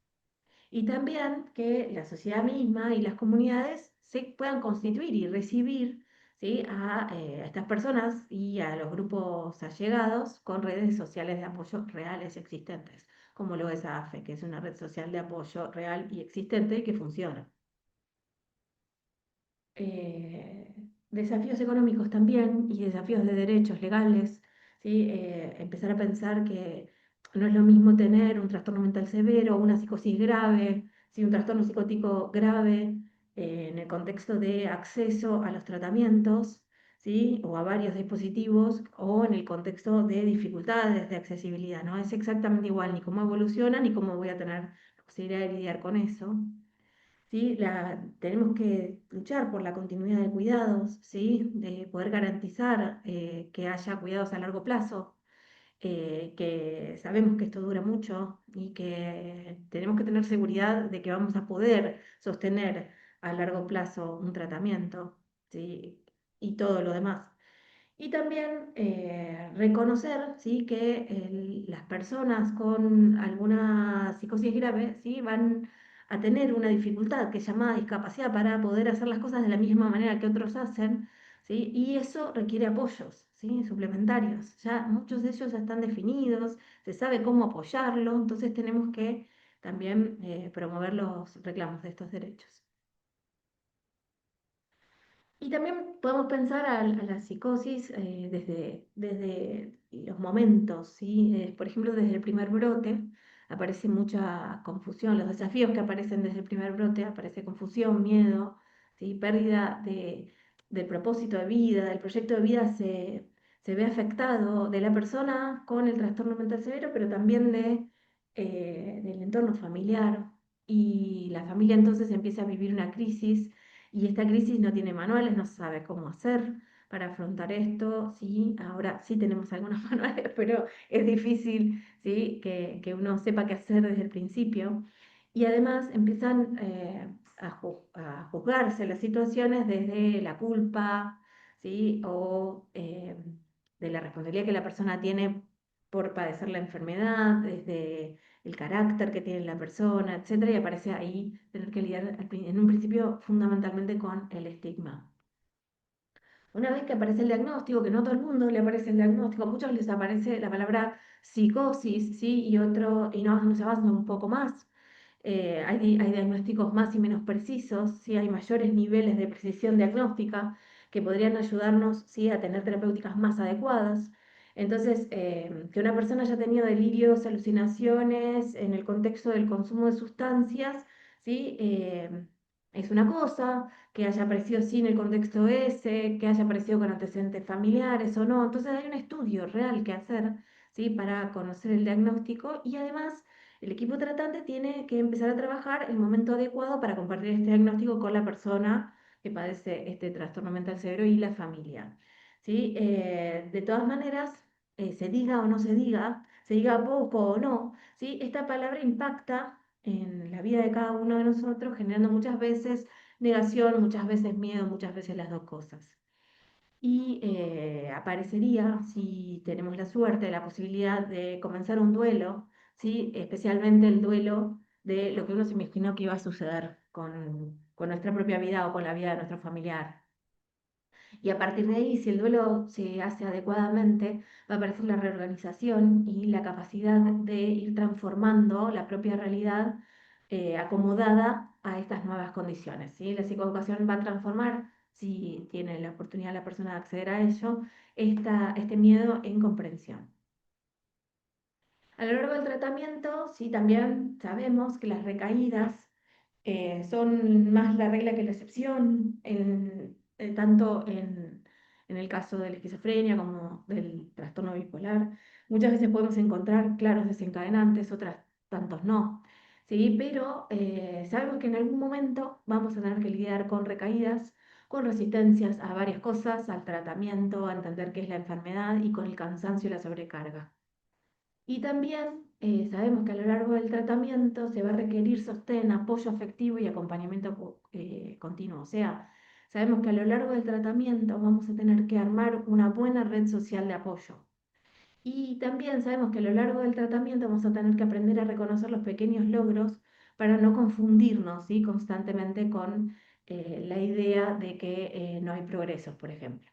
Y también que la sociedad misma y las comunidades se puedan constituir y recibir, ¿sí? A estas personas y a los grupos allegados con redes sociales de apoyo reales y existentes, como lo es AFE, que es una red social de apoyo real y existente y que funciona. eh, Desafíos económicos también y desafíos de derechos legales, ¿sí? Empezar a pensar que no es lo mismo tener un trastorno mental severo, una psicosis grave, ¿sí? Un trastorno psicótico grave en el contexto de acceso a los tratamientos, ¿sí? O a varios dispositivos, o en el contexto de dificultades de accesibilidad. No es exactamente igual ni cómo evoluciona ni cómo voy a tener la posibilidad de lidiar con eso. ¿Sí? Tenemos que luchar por la continuidad de cuidados, ¿sí? De poder garantizar que haya cuidados a largo plazo, que sabemos que esto dura mucho y que tenemos que tener seguridad de que vamos a poder sostener a largo plazo un tratamiento, ¿sí? Y todo lo demás. Y también reconocer, ¿sí?, que las personas con alguna psicosis grave, ¿sí?, van a tener una dificultad que es llamada discapacidad para poder hacer las cosas de la misma manera que otros hacen, ¿sí? Y eso requiere apoyos, ¿sí?, suplementarios. Ya muchos de ellos ya están definidos, se sabe cómo apoyarlo, entonces tenemos que también promover los reclamos de estos derechos. Y también podemos pensar a la psicosis desde los momentos, ¿sí? Por ejemplo, desde el primer brote aparece mucha confusión, los desafíos que aparecen desde el primer brote, aparece confusión, miedo, ¿sí? Pérdida del propósito de vida, del proyecto de vida se ve afectado de la persona con el trastorno mental severo, pero también del entorno familiar. Y la familia entonces empieza a vivir una crisis y esta crisis no tiene manuales, no sabe cómo hacer para afrontar esto. Sí, ahora sí tenemos algunos manuales, pero es difícil, ¿sí?, que uno sepa qué hacer desde el principio. Y además empiezan a juzgarse las situaciones desde la culpa, ¿sí?, o de la responsabilidad que la persona tiene por padecer la enfermedad, desde el carácter que tiene la persona, etcétera, y aparece ahí tener que lidiar en un principio fundamentalmente con el estigma. Una vez que aparece el diagnóstico, que no a todo el mundo le aparece el diagnóstico, a muchos les aparece la palabra psicosis, ¿sí? Y nos avanza un poco más. Hay diagnósticos más y menos precisos, ¿sí? Hay mayores niveles de precisión diagnóstica que podrían ayudarnos, ¿sí?, a tener terapéuticas más adecuadas. Entonces, que una persona haya tenido delirios, alucinaciones en el contexto del consumo de sustancias, ¿sí? Es una cosa, que haya aparecido sí en el contexto ese, que haya aparecido con antecedentes familiares o no. Entonces hay un estudio real que hacer, ¿sí?, para conocer el diagnóstico y además el equipo tratante tiene que empezar a trabajar el momento adecuado para compartir este diagnóstico con la persona que padece este trastorno mental severo y la familia. ¿Sí? De todas maneras, se diga o no se diga poco o no, ¿sí?, esta palabra impacta en la vida de cada uno de nosotros, generando muchas veces negación, muchas veces miedo, muchas veces las dos cosas. Y aparecería, si tenemos la suerte, la posibilidad de comenzar un duelo, ¿sí?, especialmente el duelo de lo que uno se imaginó que iba a suceder con nuestra propia vida o con la vida de nuestro familiar. Y a partir de ahí, si el duelo se hace adecuadamente, va a aparecer la reorganización y la capacidad de ir transformando la propia realidad acomodada a estas nuevas condiciones, ¿sí? La psicoeducación va a transformar, si tiene la oportunidad la persona de acceder a ello, este miedo en comprensión. A lo largo del tratamiento, sí, también sabemos que las recaídas son más la regla que la excepción, tanto en el caso de la esquizofrenia como del trastorno bipolar. Muchas veces podemos encontrar claros desencadenantes, otras tantos no. ¿Sí? Pero sabemos que en algún momento vamos a tener que lidiar con recaídas, con resistencias a varias cosas, al tratamiento, a entender qué es la enfermedad y con el cansancio y la sobrecarga. Y también sabemos que a lo largo del tratamiento se va a requerir sostén, apoyo afectivo y acompañamiento continuo. O sea, sabemos que a lo largo del tratamiento vamos a tener que armar una buena red social de apoyo. Y también sabemos que a lo largo del tratamiento vamos a tener que aprender a reconocer los pequeños logros para no confundirnos, ¿sí?, constantemente con la idea de que no hay progresos, por ejemplo.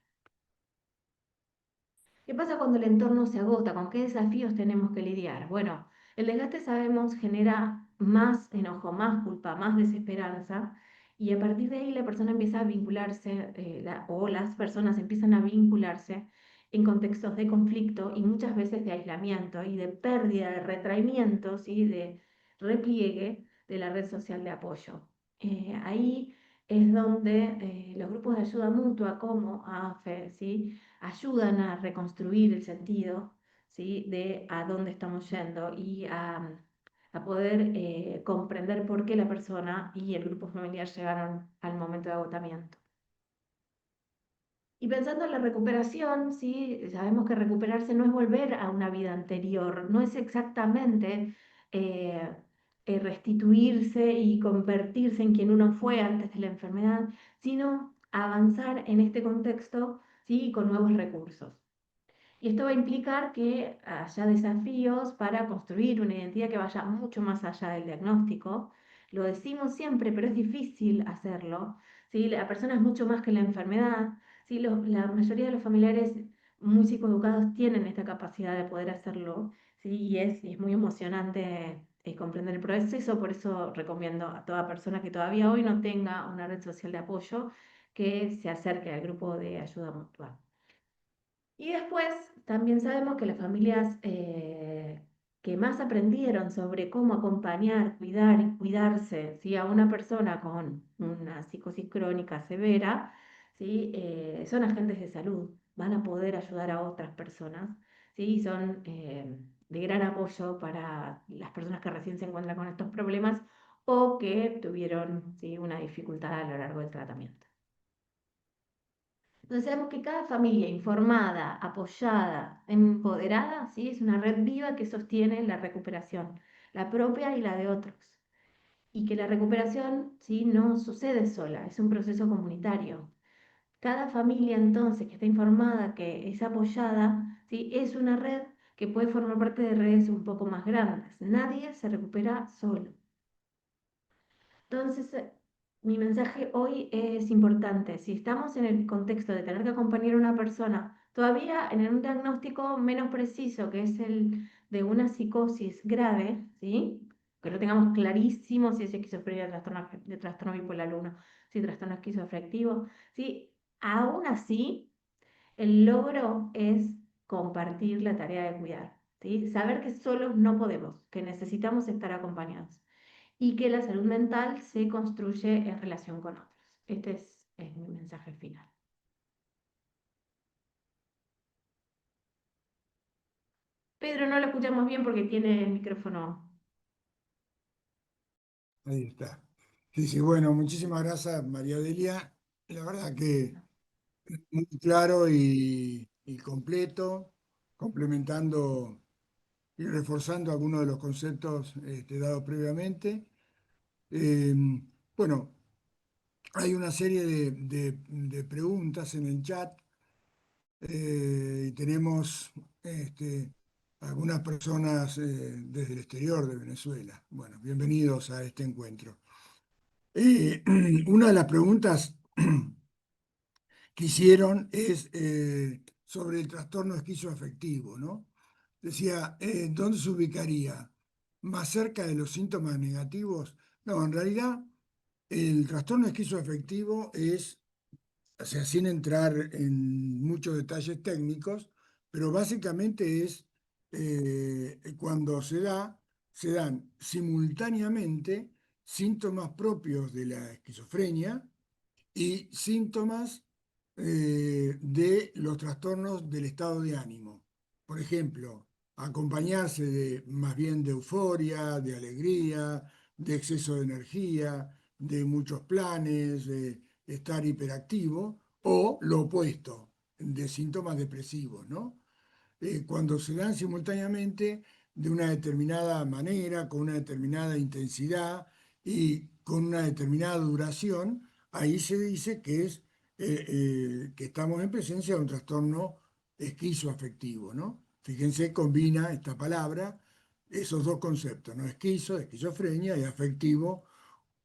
¿Qué pasa cuando el entorno se agota? ¿Con qué desafíos tenemos que lidiar? Bueno, el desgaste, sabemos, genera más enojo, más culpa, más desesperanza, y a partir de ahí la persona empieza a vincularse, o las personas empiezan a vincularse en contextos de conflicto y muchas veces de aislamiento y de pérdida, de retraimientos y de repliegue de la red social de apoyo. Ahí es donde los grupos de ayuda mutua como AFE, ¿sí?, ayudan a reconstruir el sentido, ¿sí?, de a dónde estamos yendo y a poder comprender por qué la persona y el grupo familiar llegaron al momento de agotamiento. Y pensando en la recuperación, ¿sí?, sabemos que recuperarse no es volver a una vida anterior, no es exactamente eh, restituirse y convertirse en quien uno fue antes de la enfermedad, sino avanzar en este contexto, ¿sí? Y con nuevos recursos. Y esto va a implicar que haya desafíos para construir una identidad que vaya mucho más allá del diagnóstico. Lo decimos siempre, pero es difícil hacerlo, ¿sí? La persona es mucho más que la enfermedad, ¿sí? La mayoría de los familiares muy psicoeducados tienen esta capacidad de poder hacerlo, ¿sí? Y es muy emocionante comprender el proceso, por eso recomiendo a toda persona que todavía hoy no tenga una red social de apoyo que se acerque al grupo de ayuda mutual. Y después también sabemos que las familias que más aprendieron sobre cómo acompañar, cuidar y cuidarse, ¿sí? A una persona con una psicosis crónica severa, ¿sí? Son agentes de salud, van a poder ayudar a otras personas, ¿sí? Y son de gran apoyo para las personas que recién se encuentran con estos problemas o que tuvieron, ¿sí? Una dificultad a lo largo del tratamiento. Entonces sabemos que cada familia informada, apoyada, empoderada, ¿sí? Es una red viva que sostiene la recuperación, la propia y la de otros. Y que la recuperación, ¿sí? No sucede sola, es un proceso comunitario. Cada familia entonces que está informada, que es apoyada, ¿sí? Es una red que puede formar parte de redes un poco más grandes. Nadie se recupera solo. Entonces, mi mensaje hoy es importante. Si estamos en el contexto de tener que acompañar a una persona, todavía en un diagnóstico menos preciso, que es el de una psicosis grave, ¿sí? Que lo tengamos clarísimo si es esquizofrenia, trastorno bipolar 1, si trastorno esquizoafectivo, ¿sí? Aún así, el logro es compartir la tarea de cuidar, ¿sí? Saber que solos no podemos, que necesitamos estar acompañados y que la salud mental se construye en relación con otros. Este es mi mensaje final. Pedro, no lo escuchamos bien porque tiene el micrófono. Ahí está. Sí, sí, bueno, muchísimas gracias, María Delia. La verdad que muy claro y completo, complementando y reforzando algunos de los conceptos dados previamente. Eh, bueno, hay una serie de preguntas en el chat y tenemos algunas personas desde el exterior de Venezuela. Bueno, bienvenidos a este encuentro. Una de las preguntas que hicieron es sobre el trastorno esquizoafectivo, ¿no? Decía, ¿dónde se ubicaría? ¿Más cerca de los síntomas negativos? No, en realidad el trastorno esquizoafectivo es, o sea, sin entrar en muchos detalles técnicos, pero básicamente es cuando se dan simultáneamente síntomas propios de la esquizofrenia y síntomas de los trastornos del estado de ánimo. Por ejemplo, acompañarse de más bien de euforia, de alegría, de exceso de energía, de muchos planes, de estar hiperactivo, o lo opuesto, de síntomas depresivos, ¿no? Cuando se dan simultáneamente de una determinada manera, con una determinada intensidad y con una determinada duración, ahí se dice que que estamos en presencia de un trastorno esquizoafectivo, ¿no? Fíjense, combina esta palabra esos dos conceptos, ¿no? Esquizofrenia y afectivo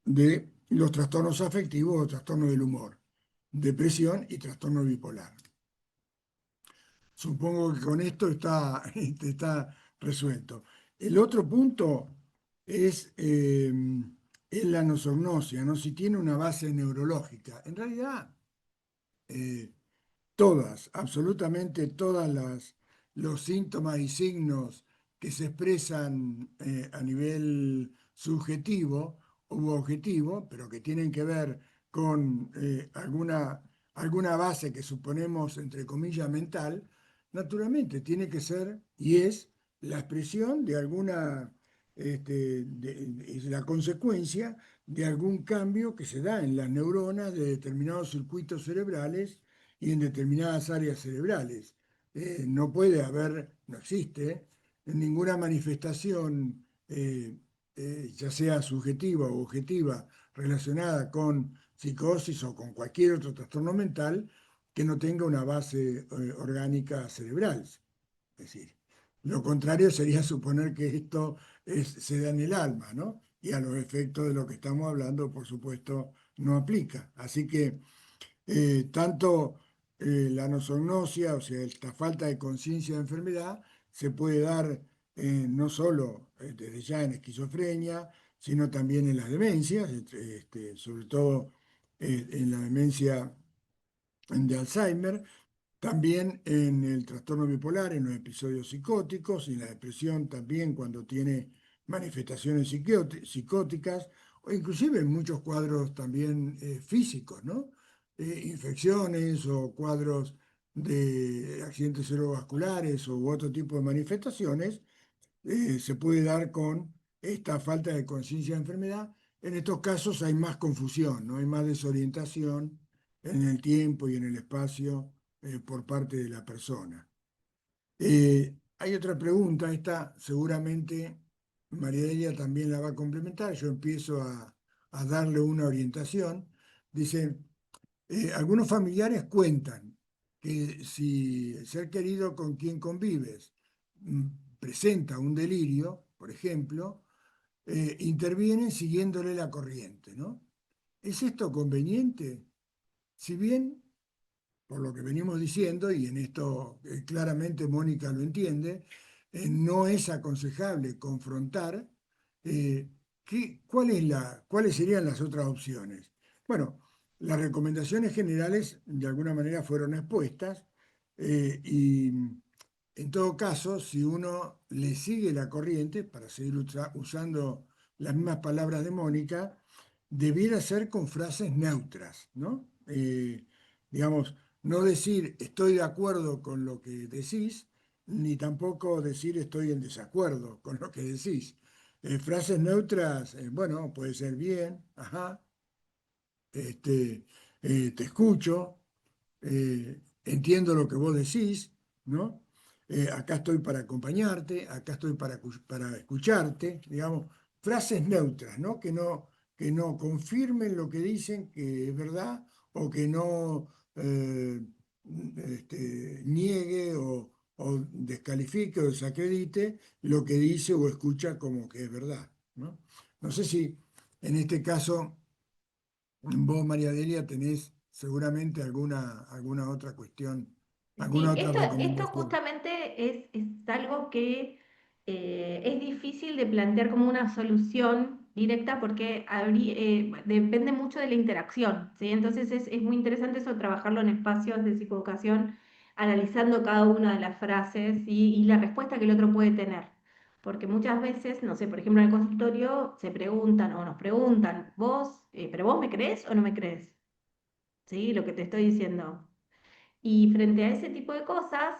de los trastornos afectivos o trastornos del humor, depresión y trastorno bipolar. Supongo que con esto está resuelto. El otro punto es la nosognosia, ¿no? Si tiene una base neurológica. En realidad, eh, todas, absolutamente todas los síntomas y signos que se expresan a nivel subjetivo u objetivo, pero que tienen que ver con alguna base que suponemos, entre comillas, mental, naturalmente tiene que ser y es la expresión de alguna, es la consecuencia de algún cambio que se da en las neuronas de determinados circuitos cerebrales y en determinadas áreas cerebrales. No puede haber, no existe ninguna manifestación, ya sea subjetiva o objetiva, relacionada con psicosis o con cualquier otro trastorno mental, que no tenga una base orgánica cerebral. Es decir, lo contrario sería suponer que esto se da en el alma, ¿no? Y a los efectos de lo que estamos hablando, por supuesto, no aplica. Así que tanto la nosognosia, o sea, esta falta de conciencia de enfermedad, se puede dar no solo desde ya en esquizofrenia, sino también en las demencias, sobre todo en la demencia de Alzheimer, también en el trastorno bipolar, en los episodios psicóticos, y en la depresión también cuando tiene manifestaciones psicóticas, o inclusive en muchos cuadros también físicos, ¿no? Infecciones o cuadros de accidentes cerebrovasculares u otro tipo de manifestaciones, se puede dar con esta falta de conciencia de enfermedad. En estos casos hay más confusión, ¿no? Hay más desorientación en el tiempo y en el espacio por parte de la persona. Hay otra pregunta, esta seguramente María Delia también la va a complementar, yo empiezo a darle una orientación. Dice, algunos familiares cuentan que si el ser querido con quien convives mm, presenta un delirio, por ejemplo, intervienen siguiéndole la corriente, ¿no? ¿Es esto conveniente? Si bien, por lo que venimos diciendo, y en esto claramente Mónica lo entiende, no es aconsejable confrontar. eh, ¿Cuáles serían las otras opciones? Bueno, las recomendaciones generales de alguna manera fueron expuestas, y en todo caso, si uno le sigue la corriente, para seguir usando las mismas palabras de Mónica, debiera ser con frases neutras, ¿no? Digamos, no decir estoy de acuerdo con lo que decís, ni tampoco decir estoy en desacuerdo con lo que decís. Frases neutras, bueno, puede ser bien, ajá, este, te escucho, entiendo lo que vos decís, ¿no? Acá estoy para acompañarte, acá estoy para escucharte, digamos, frases neutras, ¿no? Que no confirmen lo que dicen que es verdad o que no niegue o descalifique o desacredite lo que dice o escucha como que es verdad, ¿no? No sé si en este caso vos, María Delia, tenés seguramente alguna otra cuestión, alguna Sí, otra esto recomendación. justamente es algo que es difícil de plantear como una solución directa porque depende mucho de la interacción, ¿sí? Entonces es muy interesante eso, trabajarlo en espacios de psicoeducación, analizando cada una de las frases y la respuesta que el otro puede tener. Porque muchas veces, no sé, por ejemplo, en el consultorio se preguntan o nos preguntan, ¿pero vos me crees o no me crees? ¿Sí? Lo que te estoy diciendo. Y frente a ese tipo de cosas,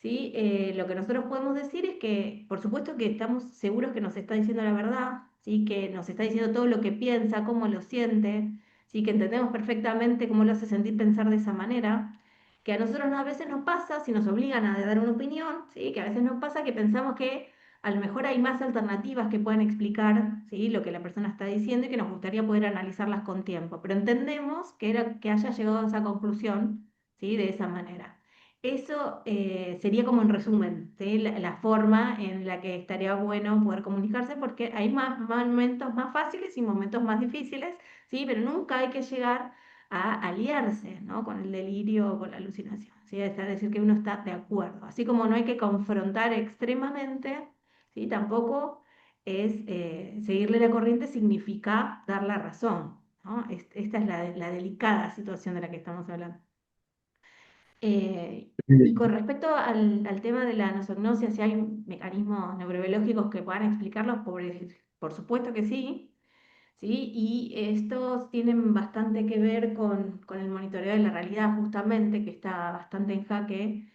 ¿sí? Lo que nosotros podemos decir es que, por supuesto que estamos seguros que nos está diciendo la verdad, ¿sí? Que nos está diciendo todo lo que piensa, cómo lo siente, ¿sí? Que entendemos perfectamente cómo lo hace sentir pensar de esa manera, que a nosotros a veces nos pasa, si nos obligan a dar una opinión, ¿sí? Que a veces nos pasa que pensamos que a lo mejor hay más alternativas que puedan explicar, ¿sí? Lo que la persona está diciendo y que nos gustaría poder analizarlas con tiempo, pero entendemos que haya llegado a esa conclusión, ¿sí? De esa manera. Eso sería como en resumen, ¿sí? La forma en la que estaría bueno poder comunicarse, porque hay momentos más fáciles y momentos más difíciles, ¿sí? Pero nunca hay que llegar a aliarse, ¿no? Con el delirio o con la alucinación, ¿sí? Es decir, que uno está de acuerdo. Así como no hay que confrontar extremamente, ¿sí? Tampoco es seguirle la corriente significa dar la razón, ¿no? Esta es la delicada situación de la que estamos hablando. Y con respecto al tema de la nosognosia, si hay mecanismos neurobiológicos que puedan explicarlos, por supuesto que sí, ¿sí? Y estos tienen bastante que ver con el monitoreo de la realidad, justamente, que está bastante en jaque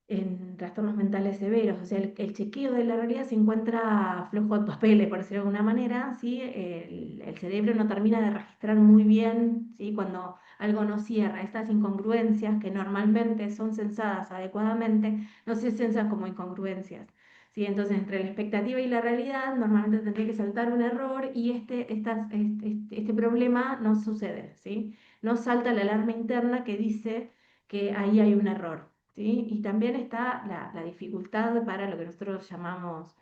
en trastornos mentales severos. O sea, el chequeo de la realidad se encuentra flojo de papeles, por decirlo de alguna manera, ¿sí? El cerebro no termina de registrar muy bien, ¿sí? Cuando algo no cierra. Estas incongruencias que normalmente son censadas adecuadamente, no se censan como incongruencias. ¿Sí? Entonces, entre la expectativa y la realidad, normalmente tendría que saltar un error y este problema no sucede, ¿sí? No salta la alarma interna que dice que ahí hay un error, ¿sí? Y también está la dificultad para lo que nosotros llamamos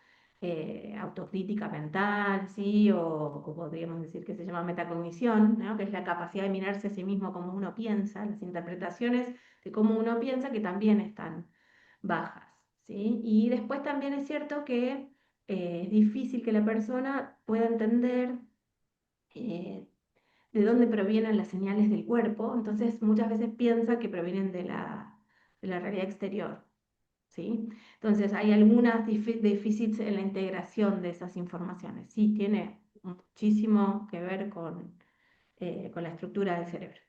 autocrítica mental, ¿sí? O podríamos decir que se llama metacognición, ¿no? Que es la capacidad de mirarse a sí mismo como uno piensa, las interpretaciones de cómo uno piensa que también están bajas, ¿sí? Y después también es cierto que es difícil que la persona pueda entender eh, de dónde provienen las señales del cuerpo, entonces muchas veces piensa que provienen de la realidad exterior, ¿sí? Entonces hay algunas déficits en la integración de esas informaciones. Sí, tiene muchísimo que ver con la estructura del cerebro.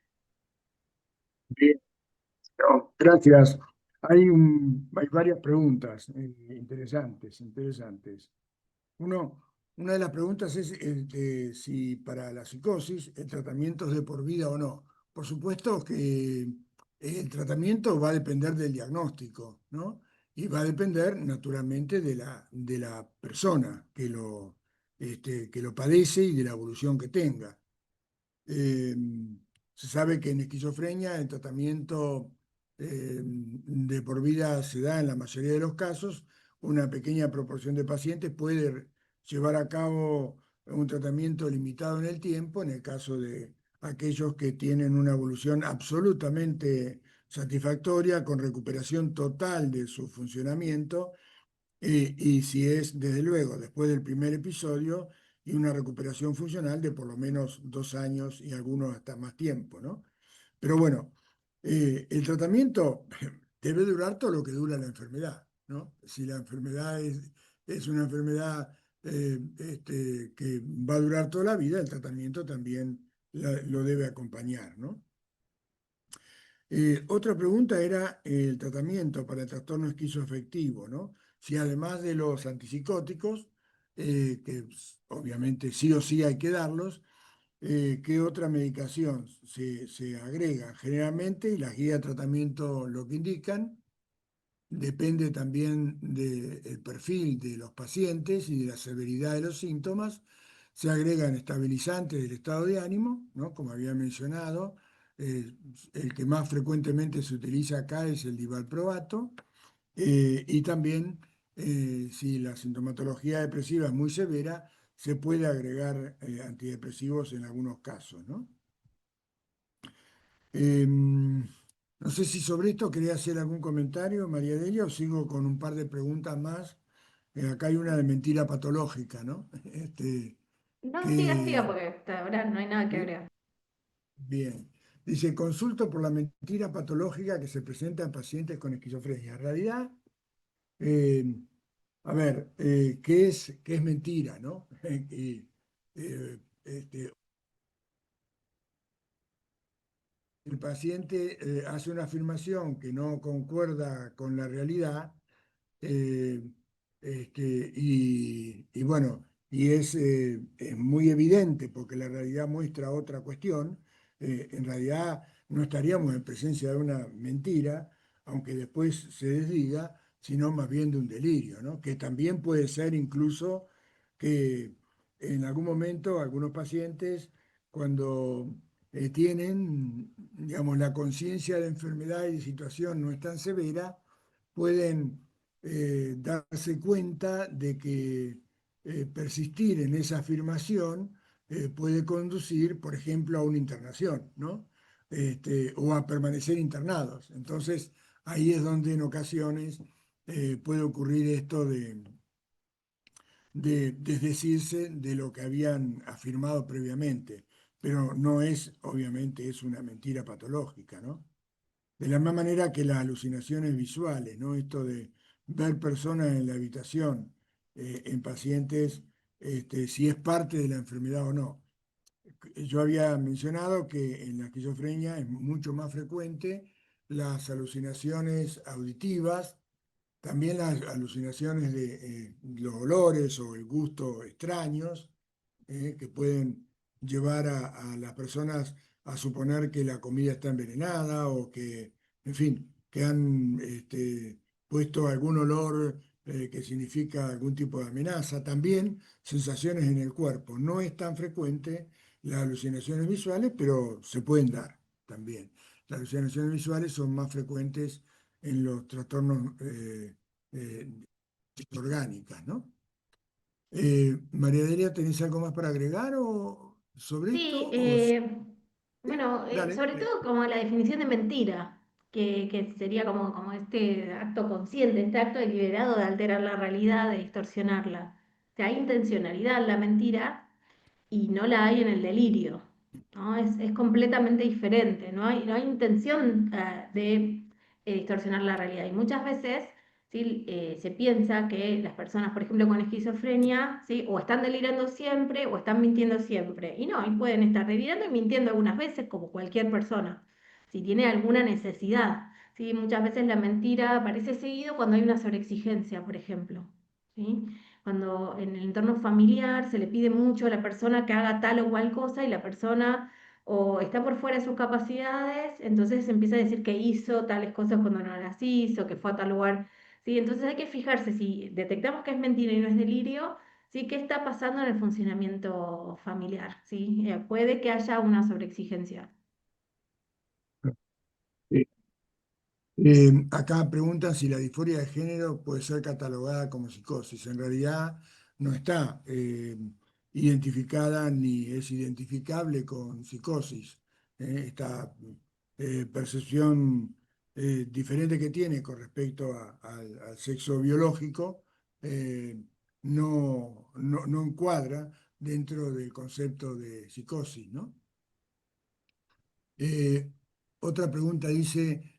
Bien, no, gracias. Hay varias preguntas interesantes, interesantes. Uno, una de las preguntas es si para la psicosis el tratamiento es de por vida o no. Por supuesto que el tratamiento va a depender del diagnóstico, ¿no? Y va a depender naturalmente de la persona que lo padece y de la evolución que tenga. Eh, Se sabe que en esquizofrenia el tratamiento de por vida se da en la mayoría de los casos. Una pequeña proporción de pacientes puede llevar a cabo un tratamiento limitado en el tiempo, en el caso de aquellos que tienen una evolución absolutamente satisfactoria, con recuperación total de su funcionamiento y si es, desde luego, después del primer episodio y una recuperación funcional de por lo menos 2 años y algunos hasta más tiempo, ¿no? Pero bueno, el tratamiento debe durar todo lo que dura la enfermedad, ¿no? Si la enfermedad es una enfermedad que va a durar toda la vida, el tratamiento también lo debe acompañar, ¿no? Otra pregunta era el tratamiento para el trastorno esquizoafectivo, ¿no? Si además de los antipsicóticos, que obviamente sí o sí hay que darlos, ¿qué otra medicación se agrega? Generalmente, y las guías de tratamiento lo que indican, depende también del perfil de los pacientes y de la severidad de los síntomas. Se agregan estabilizantes del estado de ánimo, ¿no? Como había mencionado, eh, el que más frecuentemente se utiliza acá es el divalproato, y también, si la sintomatología depresiva es muy severa, se puede agregar antidepresivos en algunos casos, ¿no? No sé si sobre esto quería hacer algún comentario, María Delia, o sigo con un par de preguntas más. Acá hay una de mentira patológica, ¿no? No, siga, siga, Que, porque hasta ahora no hay nada que ¿sí? agregar. Bien. Dice, consulto por la mentira patológica que se presenta en pacientes con esquizofrenia. En realidad, eh, a ver, qué es mentira, ¿no? Eh, este, el paciente hace una afirmación que no concuerda con la realidad, eh, y bueno, y es muy evidente porque la realidad muestra otra cuestión. En realidad no estaríamos en presencia de una mentira, aunque después se desdiga, sino más bien de un delirio, ¿no? Que también puede ser incluso que en algún momento algunos pacientes, cuando tienen, digamos, la conciencia de enfermedad y de situación no es tan severa, pueden darse cuenta de que persistir en esa afirmación puede conducir, por ejemplo, a una internación, ¿no? O a permanecer internados. Entonces, ahí es donde en ocasiones puede ocurrir esto de desdecirse de lo que habían afirmado previamente, pero no es, obviamente, es una mentira patológica, ¿no? De la misma manera que las alucinaciones visuales, ¿no? Esto de ver personas en la habitación en pacientes, si es parte de la enfermedad o no. Yo había mencionado que en la esquizofrenia es mucho más frecuente las alucinaciones auditivas, también las alucinaciones de los olores o el gusto extraños, que pueden llevar a las personas a suponer que la comida está envenenada o que, en fin, que han puesto algún olor que significa algún tipo de amenaza. También sensaciones en el cuerpo. No es tan frecuente las alucinaciones visuales, pero se pueden dar también. las alucinaciones visuales son más frecuentes en los trastornos eh, orgánicas, ¿no? María Delia, ¿tenés algo más para agregar o sobre Sí, esto? Sí, bueno, dale. sobre todo como la definición de mentira, que sería como este acto consciente, este acto deliberado de alterar la realidad, de distorsionarla. O sea, hay intencionalidad en la mentira y no la hay en el delirio, ¿no? Es completamente diferente, no hay intención de distorsionar la realidad. Y muchas veces, ¿sí? Se piensa que las personas, por ejemplo, con esquizofrenia, ¿sí? O están delirando siempre o están mintiendo siempre. Y no, y pueden estar delirando y mintiendo algunas veces, como cualquier persona, si tiene alguna necesidad. ¿Sí? Muchas veces la mentira aparece seguido cuando hay una sobreexigencia, por ejemplo. ¿Sí? Cuando en el entorno familiar se le pide mucho a la persona que haga tal o cual cosa y la persona o está por fuera de sus capacidades, entonces se empieza a decir que hizo tales cosas cuando no las hizo, que fue a tal lugar. ¿Sí? Entonces hay que fijarse si detectamos que es mentira y no es delirio, ¿sí? ¿Qué está pasando en el funcionamiento familiar? ¿Sí? Puede que haya una sobreexigencia. Acá preguntan si la disforia de género puede ser catalogada como psicosis. En realidad no está identificada ni es identificable con psicosis. Esta percepción diferente que tiene con respecto al sexo biológico eh, no encuadra dentro del concepto de psicosis, ¿no? Eh, Otra pregunta dice...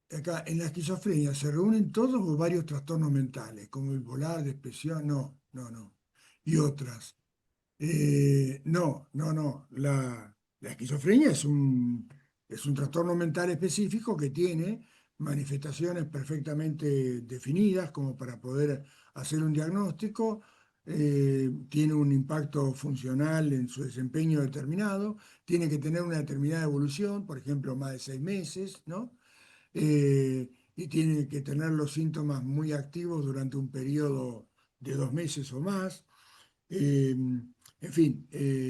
Acá, en la esquizofrenia, ¿se reúnen todos o varios trastornos mentales, como bipolar, depresión? No, no, no. Y otras. No. La esquizofrenia es un trastorno mental específico que tiene manifestaciones perfectamente definidas como para poder hacer un diagnóstico. Tiene un impacto funcional en su desempeño determinado. Tiene que tener una determinada evolución, por ejemplo, más de 6 meses, ¿no? Y tiene que tener los síntomas muy activos durante un periodo de 2 meses o más. En fin,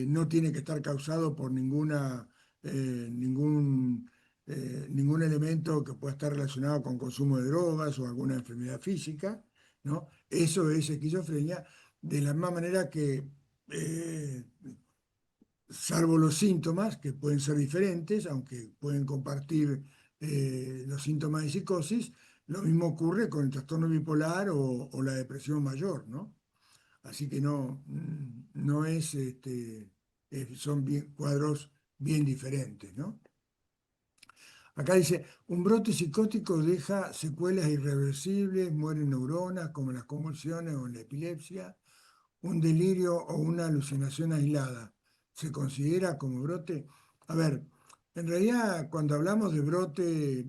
no tiene que estar causado por ningún elemento que pueda estar relacionado con consumo de drogas o alguna enfermedad física, ¿no? Eso es esquizofrenia, de la misma manera que eh, salvo los síntomas, que pueden ser diferentes, aunque pueden compartir los síntomas de psicosis, lo mismo ocurre con el trastorno bipolar o la depresión mayor, ¿no? Así que no es, son cuadros bien diferentes, ¿no? Acá dice, un brote psicótico deja secuelas irreversibles, mueren neuronas como las convulsiones o la epilepsia, un delirio o una alucinación aislada se considera como brote? A ver, en realidad cuando hablamos de brote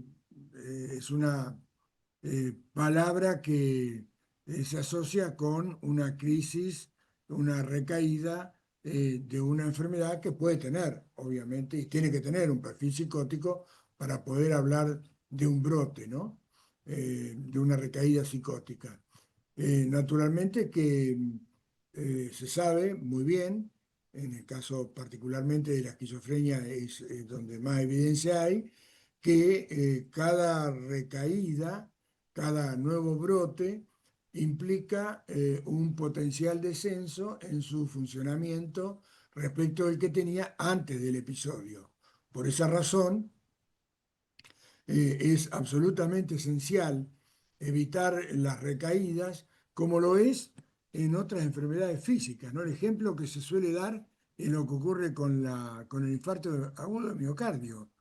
es una palabra que se asocia con una crisis, una recaída de una enfermedad que puede tener, obviamente, y tiene que tener un perfil psicótico para poder hablar de un brote, ¿no? De una recaída psicótica. Naturalmente que se sabe muy bien, en el caso particularmente de la esquizofrenia es donde más evidencia hay, que cada recaída, cada nuevo brote implica un potencial descenso en su funcionamiento respecto del que tenía antes del episodio. Por esa razón, es absolutamente esencial evitar las recaídas, como lo es en otras enfermedades físicas, ¿no? El ejemplo que se suele dar es lo que ocurre con el infarto agudo de miocardio.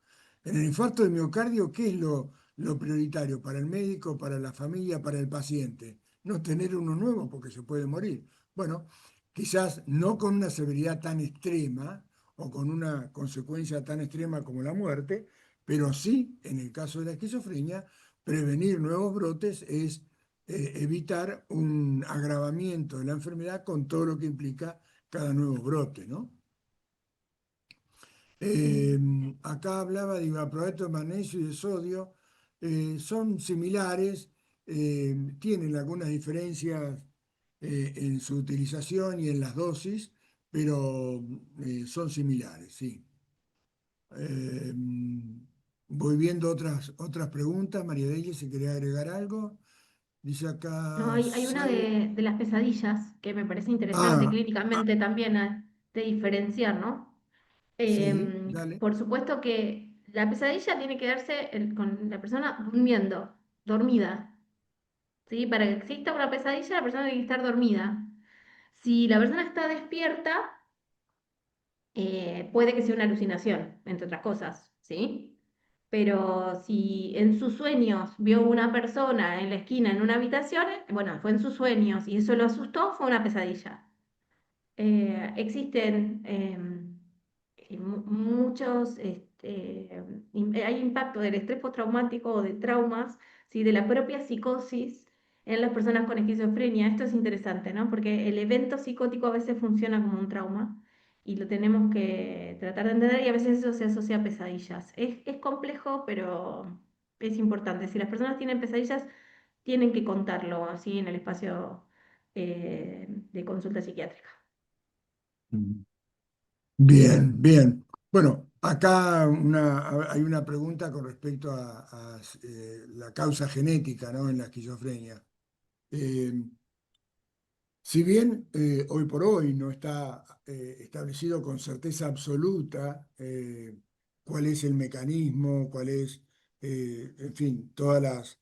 En el infarto de miocardio, ¿qué es lo prioritario para el médico, para la familia, para el paciente? No tener uno nuevo porque se puede morir. Bueno, quizás no con una severidad tan extrema o con una consecuencia tan extrema como la muerte, pero sí, en el caso de la esquizofrenia, prevenir nuevos brotes es evitar un agravamiento de la enfermedad con todo lo que implica cada nuevo brote, ¿no? Sí. Eh, Acá hablaba de ivaproato de magnesio y de sodio. Son similares, tienen algunas diferencias en su utilización y en las dosis, pero son similares, sí. Eh, voy viendo otras preguntas. María Delle, si quería agregar algo. Dice No, acá, hay una de las pesadillas que me parece interesante ah, ah, clínicamente también de diferenciar, ¿no? sí, dale. Por supuesto que la pesadilla tiene que darse con la persona durmiendo, dormida, ¿sí? Para que exista una pesadilla, la persona tiene que estar dormida. Si la persona está despierta, puede que sea una alucinación, entre otras cosas, ¿sí? Pero si en sus sueños vio una persona en la esquina en una habitación, bueno, fue en sus sueños y eso lo asustó, fue una pesadilla. Existen muchos, hay impacto del estrés postraumático o de traumas, ¿sí? De la propia psicosis en las personas con esquizofrenia. Esto es interesante, ¿no? Porque el evento psicótico a veces funciona como un trauma y lo tenemos que tratar de entender y a veces eso se asocia a pesadillas. Es complejo, pero es importante. Si las personas tienen pesadillas, tienen que contarlo así en el espacio de consulta psiquiátrica. Mm. Bien, bien. Bueno, acá hay una pregunta con respecto a la causa genética, ¿no? En la esquizofrenia. Eh, Si bien hoy por hoy no está establecido con certeza absoluta cuál es el mecanismo, cuál es, en fin, todas las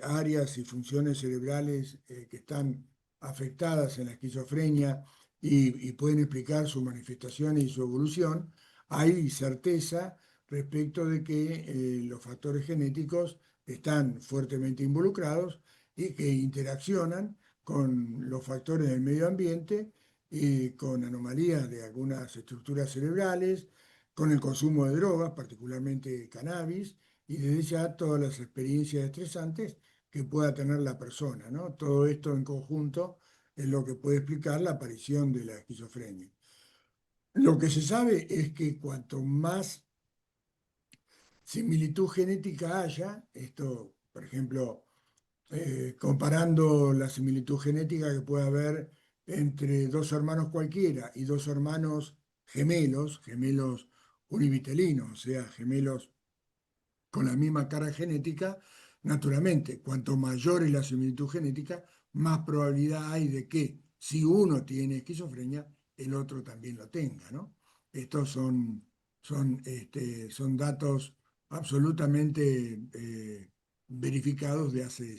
áreas y funciones cerebrales que están afectadas en la esquizofrenia y pueden explicar sus manifestaciones y su evolución, hay certeza respecto de que los factores genéticos están fuertemente involucrados y que interaccionan con los factores del medio ambiente y con anomalías de algunas estructuras cerebrales, con el consumo de drogas, particularmente cannabis, y desde ya todas las experiencias estresantes que pueda tener la persona, ¿no? Todo esto en conjunto es lo que puede explicar la aparición de la esquizofrenia. Lo que se sabe es que cuanto más similitud genética haya, esto, por ejemplo, comparando la similitud genética que puede haber entre dos hermanos cualquiera y dos hermanos gemelos, gemelos univitelinos, o sea, gemelos con la misma carga genética, naturalmente, cuanto mayor es la similitud genética, más probabilidad hay de que si uno tiene esquizofrenia, el otro también lo tenga, ¿no? Estos son datos absolutamente verificados de hace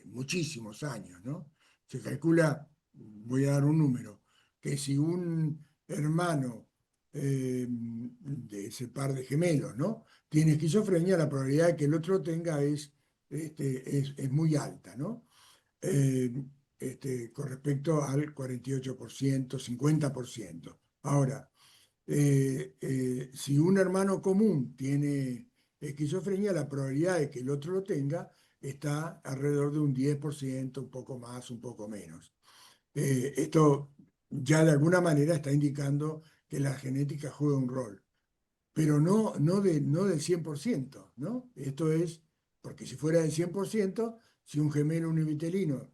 muchísimos años, ¿no? Se calcula, voy a dar un número, que si un hermano de ese par de gemelos, ¿no? Tiene esquizofrenia, la probabilidad de que el otro tenga es muy alta, ¿no? Eh, con respecto al 48%, 50%. Ahora, si un hermano común tiene esquizofrenia, la probabilidad de que el otro lo tenga está alrededor de un 10%, un poco más, un poco menos. Esto ya de alguna manera está indicando que la genética juega un rol, pero no del 100%, ¿no? Esto es, porque si fuera del 100%, si un gemelo univitelino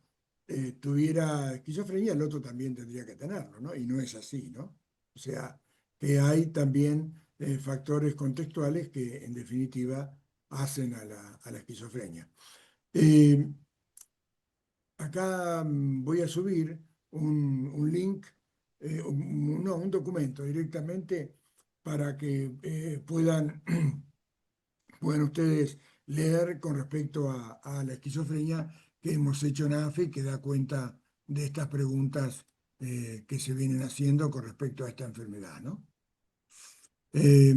tuviera esquizofrenia, el otro también tendría que tenerlo, ¿no? Y no es así, ¿no? O sea, que hay también factores contextuales que en definitiva hacen a la esquizofrenia. Eh, Acá voy a subir un link, no, un documento directamente para que puedan ustedes leer con respecto a la esquizofrenia que hemos hecho en AFI, que da cuenta de estas preguntas que se vienen haciendo con respecto a esta enfermedad, ¿no? Eh,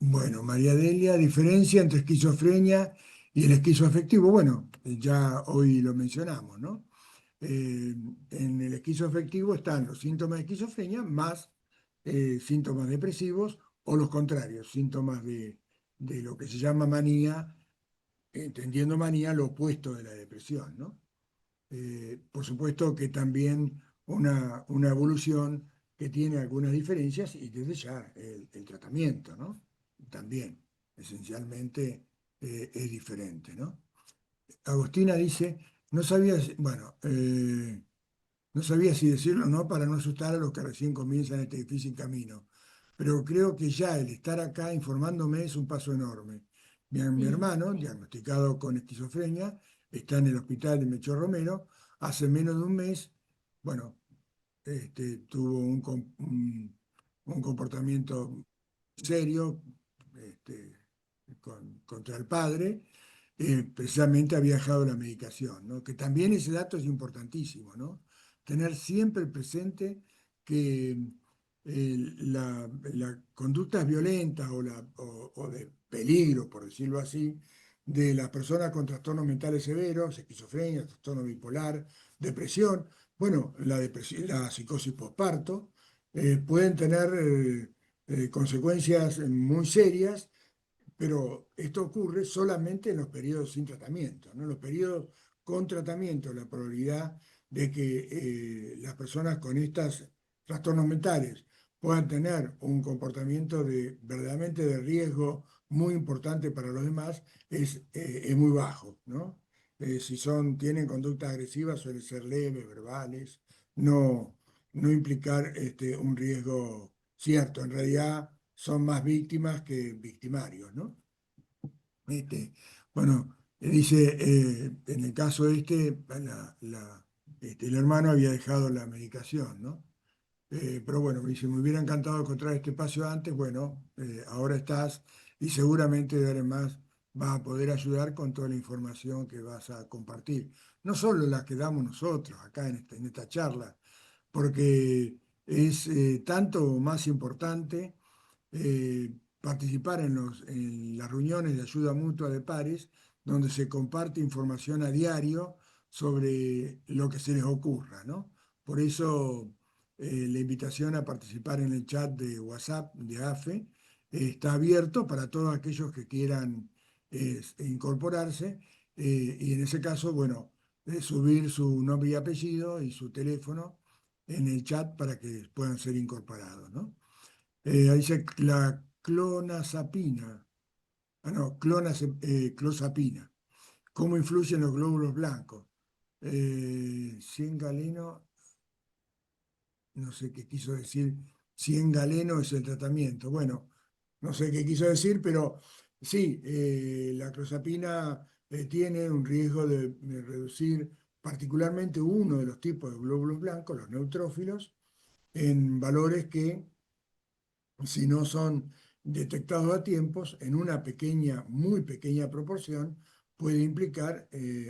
bueno, María Delia, diferencia entre esquizofrenia y el esquizoafectivo. Bueno, ya hoy lo mencionamos, ¿no? Eh, en el esquizoafectivo están los síntomas de esquizofrenia más síntomas depresivos o los contrarios, síntomas de lo que se llama manía, entendiendo manía lo opuesto de la depresión, ¿no? Por supuesto que también una evolución que tiene algunas diferencias y desde ya el tratamiento, ¿no? También, esencialmente, es diferente, ¿no? Agustina dice, no sabía, bueno, no sabía si decirlo o no para no asustar a los que recién comienzan este difícil camino, pero creo que ya el estar acá informándome es un paso enorme. Mi Sí, hermano, sí. diagnosticado con esquizofrenia, está en el hospital de Melchor Romero. Hace menos de un mes, bueno, tuvo un comportamiento serio, este, contra el padre, precisamente había dejado la medicación, ¿no? Que también ese dato es importantísimo, ¿no? Tener siempre presente que las conductas violentas o de peligro, por decirlo así, de las personas con trastornos mentales severos, esquizofrenia, trastorno bipolar, depresión, bueno, la depresión, la psicosis postparto, pueden tener consecuencias muy serias, pero esto ocurre solamente en los periodos sin tratamiento, ¿no? En los periodos con tratamiento, la probabilidad de que las personas con estos trastornos mentales puedan tener un comportamiento verdaderamente de riesgo muy importante para los demás es muy bajo, ¿no? Si tienen conductas agresivas, suelen ser leves, verbales, no, no implicar un riesgo cierto. En realidad son más víctimas que victimarios, ¿no? Este, bueno, dice, en el caso el hermano había dejado la medicación, ¿no? Pero bueno, me dice, me hubiera encantado encontrar este espacio antes, bueno, ahora estás y seguramente de ahora en más vas a poder ayudar con toda la información que vas a compartir. No solo la que damos nosotros acá en esta charla, porque es tanto más importante eh, participar en las reuniones de ayuda mutua de pares, donde se comparte información a diario sobre lo que se les ocurra, ¿no? Por eso la invitación a participar en el chat de WhatsApp de AFE está abierto para todos aquellos que quieran incorporarse y en ese caso, bueno, subir su nombre y apellido y su teléfono en el chat para que puedan ser incorporados, ¿no? Ahí dice la clonazepina. Ah, no, clozapina. ¿Cómo influyen los glóbulos blancos? 100 galeno, no sé qué quiso decir. 100 galeno es el tratamiento. Bueno, no sé qué quiso decir, pero sí, la clozapina tiene un riesgo de reducir particularmente uno de los tipos de glóbulos blancos, los neutrófilos, en valores que si no son detectados a tiempos, en una pequeña, muy pequeña proporción, puede implicar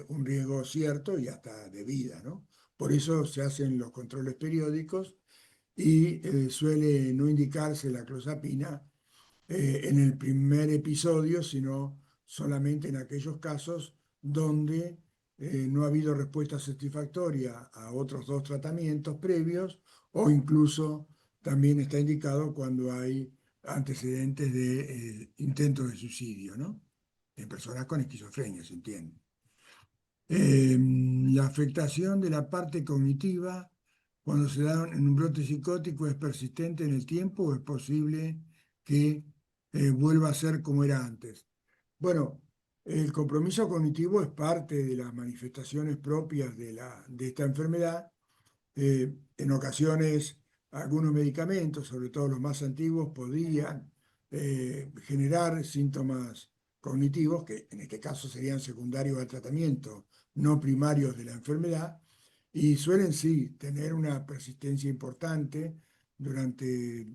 un riesgo cierto y hasta de vida, ¿no? Por eso se hacen los controles periódicos y suele no indicarse la clozapina en el primer episodio, sino solamente en aquellos casos donde no ha habido respuesta satisfactoria a otros dos tratamientos previos o incluso también está indicado cuando hay antecedentes de intentos de suicidio, ¿no? En personas con esquizofrenia, se entiende. Eh, la afectación de la parte cognitiva cuando se da en un brote psicótico es persistente en el tiempo o es posible que vuelva a ser como era antes. Bueno, el compromiso cognitivo es parte de las manifestaciones propias de esta enfermedad. En ocasiones, algunos medicamentos, sobre todo los más antiguos, podían generar síntomas cognitivos, que en este caso serían secundarios al tratamiento, no primarios de la enfermedad, y suelen sí tener una persistencia importante durante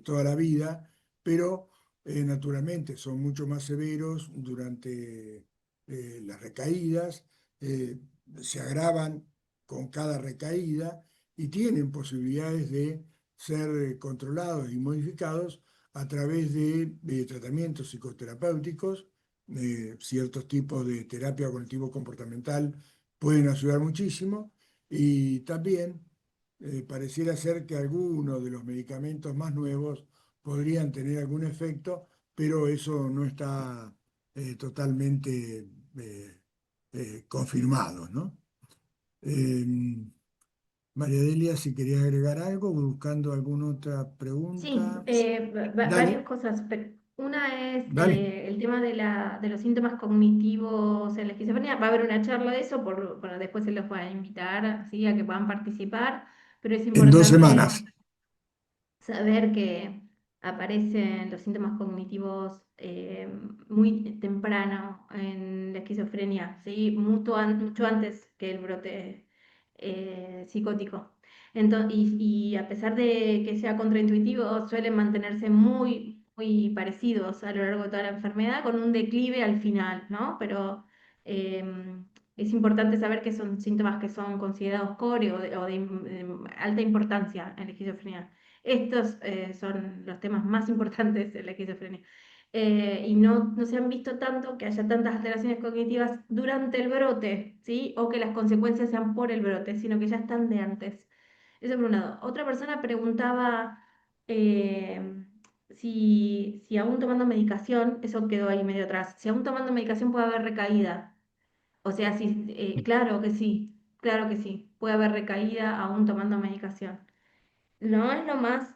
toda la vida, pero naturalmente son mucho más severos durante las recaídas, eh, se agravan con cada recaída y tienen posibilidades de ser controlados y modificados a través de tratamientos psicoterapéuticos. Ciertos tipos de terapia cognitivo-comportamental pueden ayudar muchísimo y también pareciera ser que algunos de los medicamentos más nuevos podrían tener algún efecto, pero eso no está totalmente confirmado, ¿no? Eh, María Delia, si querías agregar algo, buscando alguna otra Sí, pregunta. varias Dale, cosas. Una es dale. el tema de los síntomas cognitivos en la esquizofrenia. Va a haber una charla de eso, bueno, después se los va a invitar así, a que puedan participar, pero es En dos importante semanas. saber que aparecen los síntomas cognitivos eh, muy temprano en la esquizofrenia, ¿sí? Mucho antes que el brote psicótico. Y a pesar de que sea contraintuitivo, suelen mantenerse muy parecidos a lo largo de toda la enfermedad, con un declive al final, ¿no? Pero es importante saber que son síntomas que son considerados core o de alta importancia en la esquizofrenia. Estos son los temas más importantes de la esquizofrenia. Y no se han visto tanto que haya tantas alteraciones cognitivas durante el brote, ¿sí? O que las consecuencias sean por el brote, sino que ya están de antes. Eso por un lado. Otra persona preguntaba eh, si aún tomando medicación, eso quedó ahí medio atrás, si aún tomando medicación puede haber recaída. O sea, sí, claro que sí, puede haber recaída aún tomando medicación. No es lo más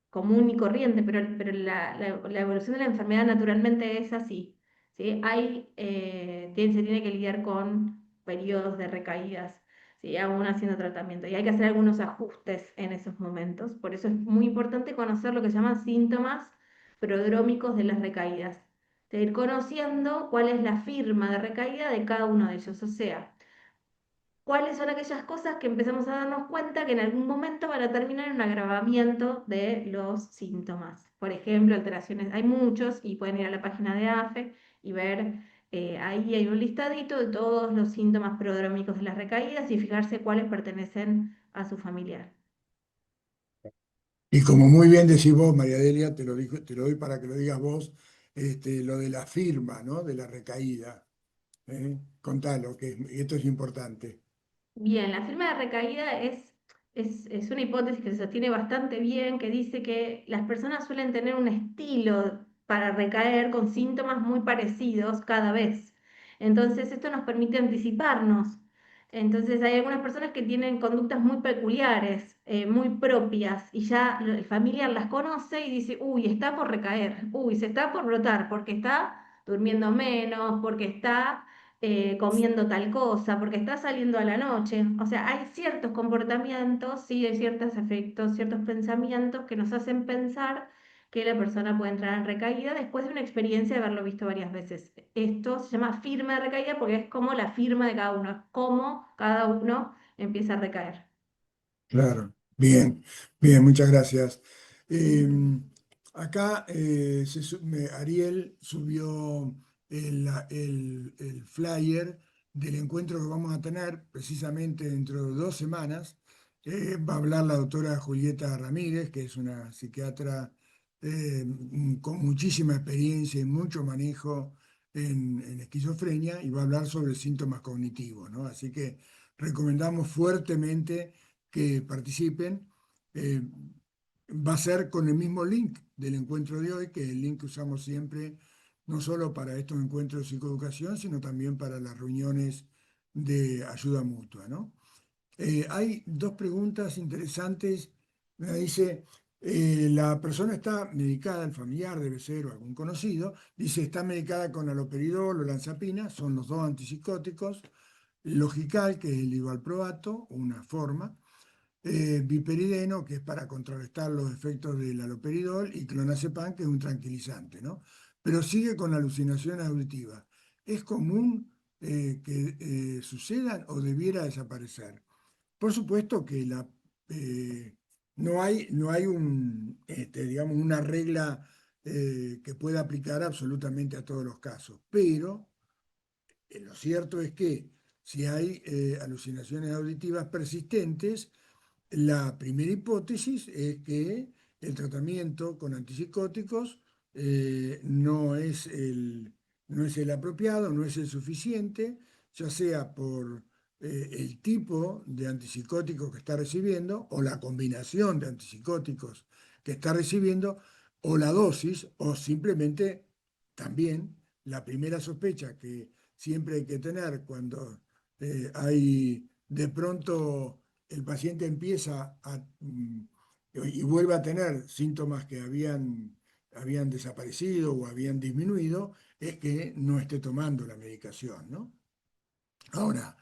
común y corriente, pero la evolución de la enfermedad naturalmente es así, ¿sí? Se tiene que lidiar con periodos de recaídas, ¿sí? Aún haciendo tratamiento, y hay que hacer algunos ajustes en esos momentos. Por eso es muy importante conocer lo que se llaman síntomas prodrómicos de las recaídas, de ir conociendo cuál es la firma de recaída de cada uno de ellos, o sea, cuáles son aquellas cosas que empezamos a darnos cuenta que en algún momento van a terminar en un agravamiento de los síntomas. Por ejemplo, alteraciones, hay muchos y pueden ir a la página de AFE y ver, ahí hay un listadito de todos los síntomas prodrómicos de las recaídas y fijarse cuáles pertenecen a su familiar. Y como muy bien decís vos, María Delia, te lo doy para que lo digas vos, lo de la firma, ¿no? De la recaída. Contalo, esto es importante. Bien, la firma de recaída es una hipótesis que se sostiene bastante bien, que dice que las personas suelen tener un estilo para recaer con síntomas muy parecidos cada vez. Entonces, esto nos permite anticiparnos. Entonces, hay algunas personas que tienen conductas muy peculiares, muy propias, y ya el familiar las conoce y dice, uy, está por recaer, uy, se está por brotar, porque está durmiendo menos, porque está comiendo tal cosa, porque está saliendo a la noche. O sea, hay ciertos comportamientos, sí, hay ciertos efectos, ciertos pensamientos que nos hacen pensar que la persona puede entrar en recaída después de una experiencia de haberlo visto varias veces. Esto se llama firma de recaída porque es como la firma de cada uno, es cómo cada uno empieza a recaer. Claro, bien, bien, muchas gracias. Eh, acá Ariel subió el flyer del encuentro que vamos a tener precisamente dentro de 2 semanas. Va a hablar la doctora Julieta Ramírez, que es una psiquiatra con muchísima experiencia y mucho manejo en esquizofrenia, y va a hablar sobre síntomas cognitivos, ¿no? Así que recomendamos fuertemente que participen. Eh, Va a ser con el mismo link del encuentro de hoy, que es el link que usamos siempre, no solo para estos encuentros de psicoeducación, sino también para las reuniones de ayuda mutua, ¿no? Hay dos preguntas interesantes. Me dice, la persona está medicada, el familiar debe ser o algún conocido, dice, está medicada con aloperidol o lanzapina, son los dos antipsicóticos, Logical, que es el ivalproato, una forma, Viperideno, que es para contrarrestar los efectos del haloperidol, y clonazepam, que es un tranquilizante, ¿no? Pero sigue con alucinaciones auditivas. ¿Es común que sucedan o debiera desaparecer? Por supuesto que eh, no hay digamos, una regla que pueda aplicar absolutamente a todos los casos, pero lo cierto es que si hay alucinaciones auditivas persistentes, la primera hipótesis es que el tratamiento con antipsicóticos no es el apropiado, no es el suficiente, ya sea por el tipo de antipsicóticos que está recibiendo o la combinación de antipsicóticos que está recibiendo o la dosis o simplemente también la primera sospecha que siempre hay que tener cuando hay de pronto el paciente empieza y vuelve a tener síntomas que habían desaparecido o habían disminuido, es que no esté tomando la medicación, ¿no? Ahora,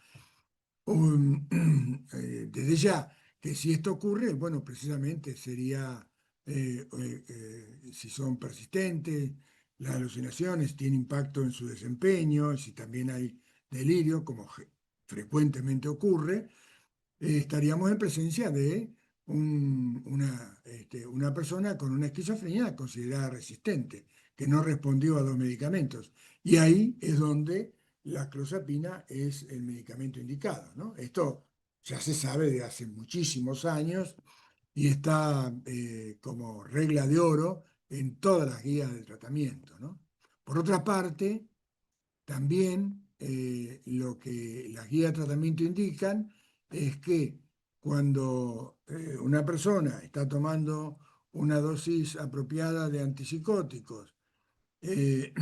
desde ya que si esto ocurre, bueno, precisamente sería si son persistentes, las alucinaciones tienen impacto en su desempeño, si también hay delirio, como frecuentemente ocurre, estaríamos en presencia de una persona con una esquizofrenia considerada resistente, que no respondió a los medicamentos. Y ahí es donde la clozapina es el medicamento indicado, ¿no? Esto ya se sabe de hace muchísimos años y está como regla de oro en todas las guías de tratamiento, ¿no? Por otra parte, también lo que las guías de tratamiento indican es que cuando una persona está tomando una dosis apropiada de antipsicóticos eh,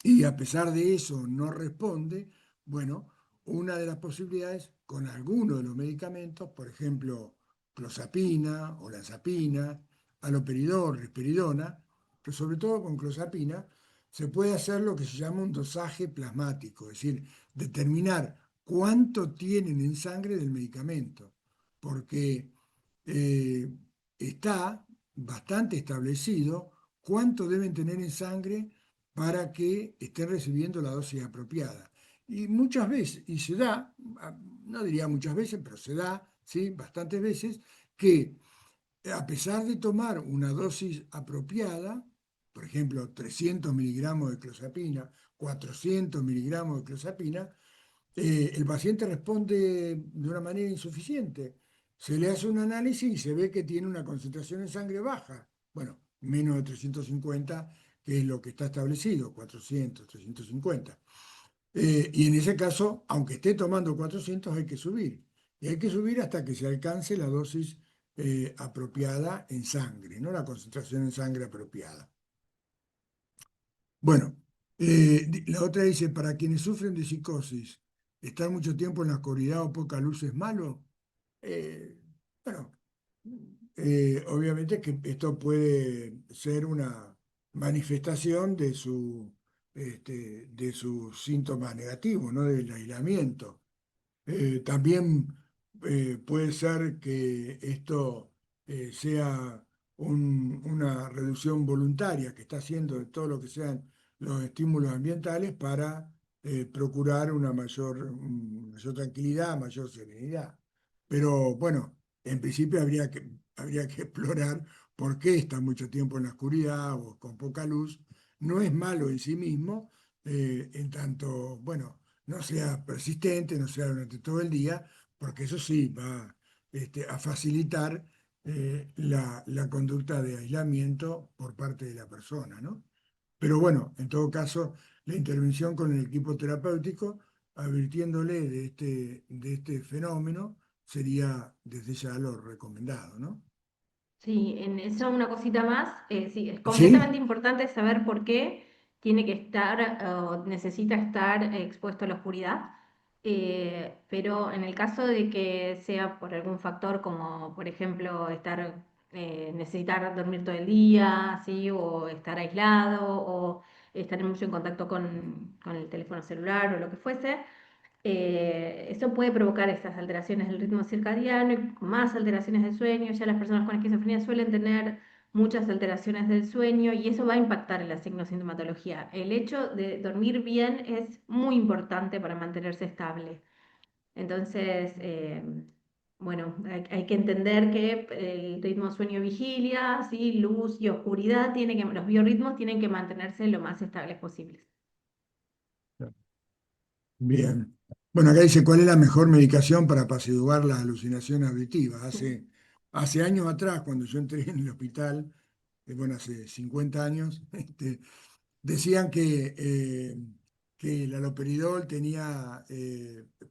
y a pesar de eso no responde, bueno, una de las posibilidades con alguno de los medicamentos, por ejemplo, clozapina, olanzapina, haloperidol, risperidona, pero sobre todo con clozapina, se puede hacer lo que se llama un dosaje plasmático, es decir, determinar cuánto tienen en sangre del medicamento, porque eh, está bastante establecido cuánto deben tener en sangre para que estén recibiendo la dosis apropiada. Y muchas veces, y se da, no diría muchas veces, pero se da, ¿sí? Bastantes veces, que a pesar de tomar una dosis apropiada, por ejemplo, 300 miligramos de clozapina, 400 miligramos de clozapina, el paciente responde de una manera insuficiente. Se le hace un análisis y se ve que tiene una concentración en sangre baja. Bueno, menos de 350, que es lo que está establecido, 400, 350. Y en ese caso, aunque esté tomando 400, hay que subir. Y hay que subir hasta que se alcance la dosis apropiada en sangre, ¿no? La concentración en sangre apropiada. Bueno, la otra dice, para quienes sufren de psicosis, ¿estar mucho tiempo en la oscuridad o poca luz es malo? Eh, bueno, obviamente que esto puede ser una manifestación de sus síntomas negativos, ¿no? Del aislamiento. También puede ser que esto sea una reducción voluntaria que está haciendo de todo lo que sean los estímulos ambientales para procurar una mayor tranquilidad, mayor serenidad. Pero bueno, en principio habría que explorar por qué está mucho tiempo en la oscuridad o con poca luz. No es malo en sí mismo, en tanto, bueno, no sea persistente, no sea durante todo el día, porque eso sí va a facilitar la conducta de aislamiento por parte de la persona, ¿no? Pero bueno, en todo caso, la intervención con el equipo terapéutico, advirtiéndole de este fenómeno, sería desde ya lo recomendado, ¿no? Sí, en eso una cosita más. Sí, es completamente Sí, importante saber por qué tiene que estar o necesita estar expuesto a la oscuridad. Pero en el caso de que sea por algún factor como, por ejemplo, necesitar dormir todo el día, ¿sí? O estar aislado, o estar mucho en contacto con el teléfono celular o lo que fuese, eso puede provocar estas alteraciones del ritmo circadiano y más alteraciones del sueño. Ya las personas con esquizofrenia suelen tener muchas alteraciones del sueño y eso va a impactar en la signosintomatología. El hecho de dormir bien es muy importante para mantenerse estable. Entonces, bueno, hay que entender que el ritmo sueño-vigilia, ¿sí? Luz y oscuridad, los biorritmos tienen que mantenerse lo más estables posibles. bien. Bueno, acá dice, ¿cuál es la mejor medicación para apaciguar las alucinaciones auditivas? Hace años atrás, cuando yo entré en el hospital, bueno, hace 50 años, decían que el haloperidol tenía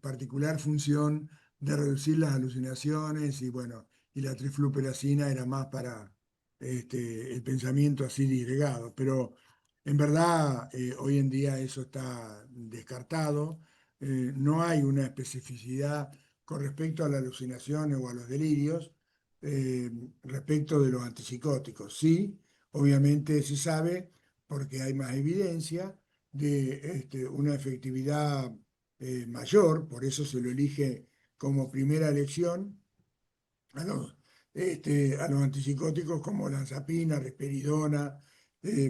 particular función de reducir las alucinaciones y bueno, y la trifluperacina era más para el pensamiento así disgregado. Pero en verdad hoy en día eso está descartado. No hay una especificidad con respecto a las alucinaciones o a los delirios eh, respecto de los antipsicóticos. Sí, obviamente se sabe porque hay más evidencia de una efectividad mayor, por eso se lo elige como primera elección a los a los antipsicóticos como lanzapina, risperidona,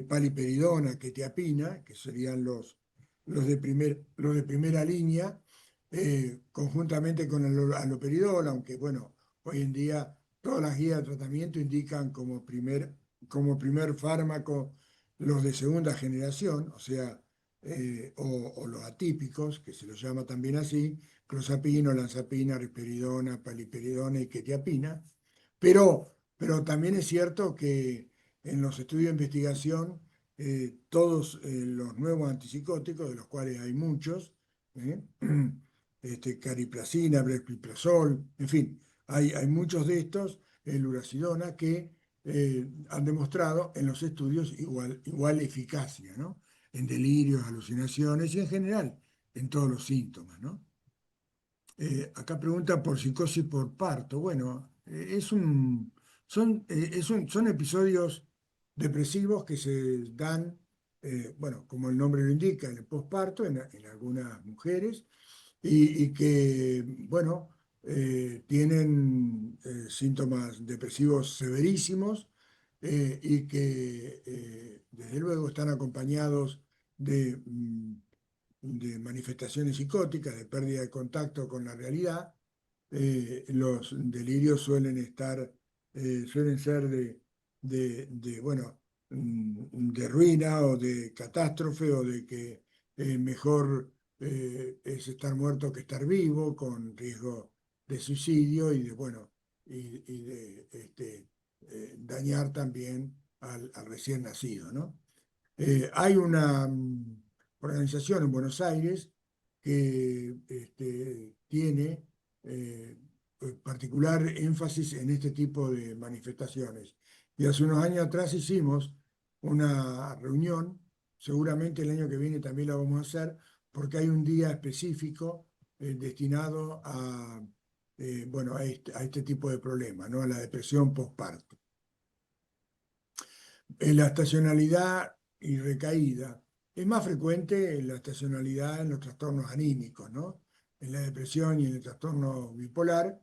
paliperidona, quetiapina, que serían los de primera línea, conjuntamente con el aloperidol, aunque bueno, hoy en día todas las guías de tratamiento indican como primer fármaco los de segunda generación, o sea, o los atípicos, que se los llama también así, clozapina, olanzapina, risperidona, paliperidona y quetiapina. Pero también es cierto que en los estudios de investigación, todos los nuevos antipsicóticos, de los cuales hay muchos, ¿eh? Cariprazina, brexpiprazol, en fin, hay muchos de estos, el uracidona, que han demostrado en los estudios igual eficacia, ¿no? En delirios, alucinaciones y en general en todos los síntomas, ¿no? Acá pregunta por psicosis por parto. Bueno, son episodios depresivos que se dan, bueno, como el nombre lo indica, en el posparto, en algunas mujeres, y que, bueno, tienen síntomas depresivos severísimos y que, desde luego, están acompañados de manifestaciones psicóticas, de pérdida de contacto con la realidad. Los delirios suelen ser bueno, de ruina o de catástrofe o de que mejor es estar muerto que estar vivo, con riesgo de suicidio y de, bueno, y de dañar también al recién nacido, ¿no? Hay una organización en Buenos Aires que tiene particular énfasis en este tipo de manifestaciones. Y hace unos años atrás hicimos una reunión, seguramente el año que viene también la vamos a hacer, porque hay un día específico destinado bueno, a este tipo de problema, ¿no? A la depresión postparto. La estacionalidad y recaída. Es más frecuente la estacionalidad en los trastornos anímicos, ¿no? En la depresión y en el trastorno bipolar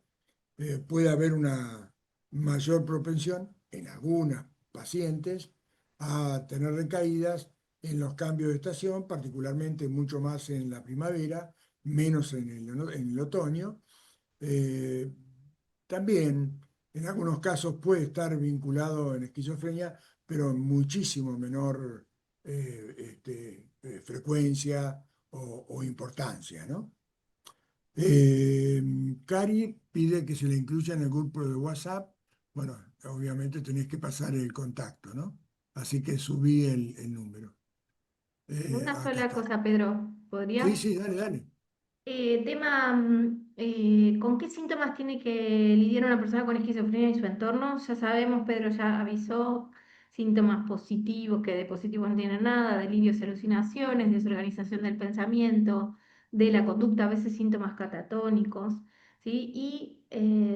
puede haber una mayor propensión en algunas pacientes a tener recaídas en los cambios de estación, particularmente mucho más en la primavera, menos en el otoño. Eh, También en algunos casos puede estar vinculado en esquizofrenia, pero en muchísimo menor frecuencia o importancia, ¿no? Eh, Cari pide que se le incluya en el grupo de WhatsApp. Bueno, obviamente tenés que pasar el contacto, ¿no? Así que subí el número. Una Acá sola está. cosa, Pedro, Sí, ¿podría? sí, dale, dale. ¿Con qué síntomas tiene que lidiar una persona con esquizofrenia y su entorno? Ya sabemos, Pedro ya avisó, síntomas positivos, que de positivos no tienen nada, delirios, alucinaciones, desorganización del pensamiento, de la conducta, a veces síntomas catatónicos, ¿sí? Y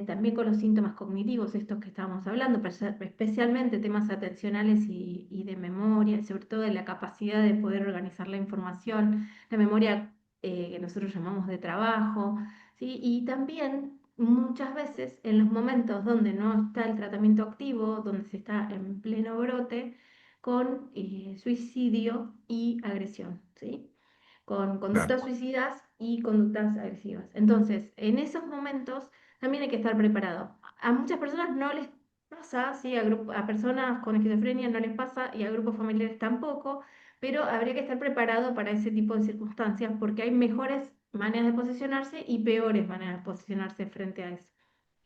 también con los síntomas cognitivos, estos que estábamos hablando, especialmente temas atencionales y de memoria, sobre todo de la capacidad de poder organizar la información, la memoria que nosotros llamamos de trabajo, ¿sí? Y también muchas veces en los momentos donde no está el tratamiento activo, donde se está en pleno brote, con suicidio y agresión, ¿sí? Con Claro. conductas suicidas y conductas agresivas. Entonces, en esos momentos también hay que estar preparado. A muchas personas no les pasa, ¿sí? A personas con esquizofrenia no les pasa y a grupos familiares tampoco, pero habría que estar preparado para ese tipo de circunstancias porque hay mejores maneras de posicionarse y peores maneras de posicionarse frente a eso.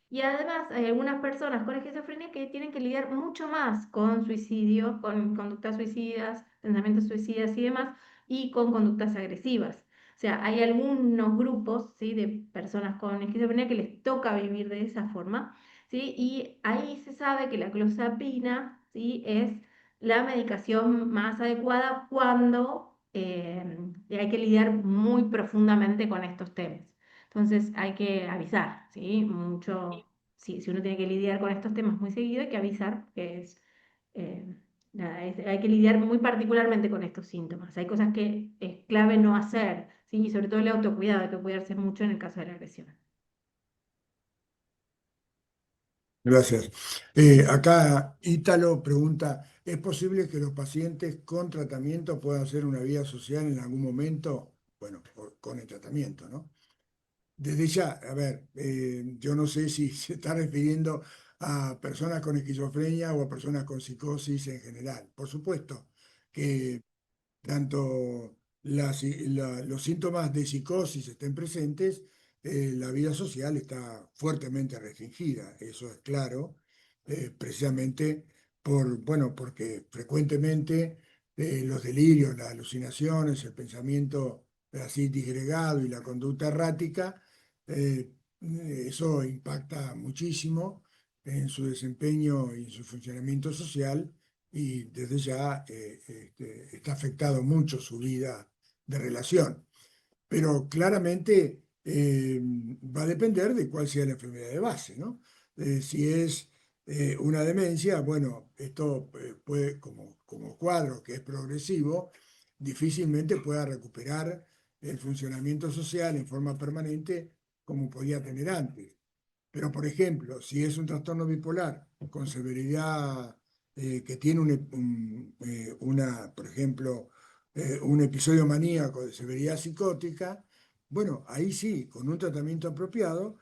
Y además hay algunas personas con esquizofrenia que tienen que lidiar mucho más con suicidio, con conductas suicidas, pensamientos suicidas y demás, y con conductas agresivas. O sea, hay algunos grupos, ¿sí? De personas con esquizofrenia que les toca vivir de esa forma, ¿sí? Y ahí se sabe que la clozapina, ¿sí? Es la medicación más adecuada cuando hay que lidiar muy profundamente con estos temas. Entonces hay que avisar, ¿sí? Mucho, si uno tiene que lidiar con estos temas muy seguido, hay que avisar que es, nada, hay que lidiar muy particularmente con estos síntomas. Hay cosas que es clave no hacer, ¿sí? Y sobre todo el autocuidado, hay que cuidarse mucho en el caso de la agresión. Gracias. Acá Ítalo pregunta, ¿es posible que los pacientes con tratamiento puedan hacer una vida social en algún momento? Bueno, con el tratamiento, ¿no? Desde ya, a ver, yo no sé si se está refiriendo a personas con esquizofrenia o a personas con psicosis en general. Por supuesto que tanto los síntomas de psicosis estén presentes, la vida social está fuertemente restringida, eso es claro, precisamente bueno, porque frecuentemente los delirios, las alucinaciones, el pensamiento así disgregado y la conducta errática, eh, eso impacta muchísimo en su desempeño y en su funcionamiento social y desde ya está afectado mucho su vida de relación. Pero claramente va a depender de cuál sea la enfermedad de base, ¿no? Si es una demencia, bueno, esto puede, como cuadro que es progresivo, difícilmente pueda recuperar el funcionamiento social en forma permanente como podía tener antes. Pero, por ejemplo, si es un trastorno bipolar con severidad que tiene por ejemplo, un episodio maníaco de severidad psicótica, bueno, ahí sí, con un tratamiento apropiado,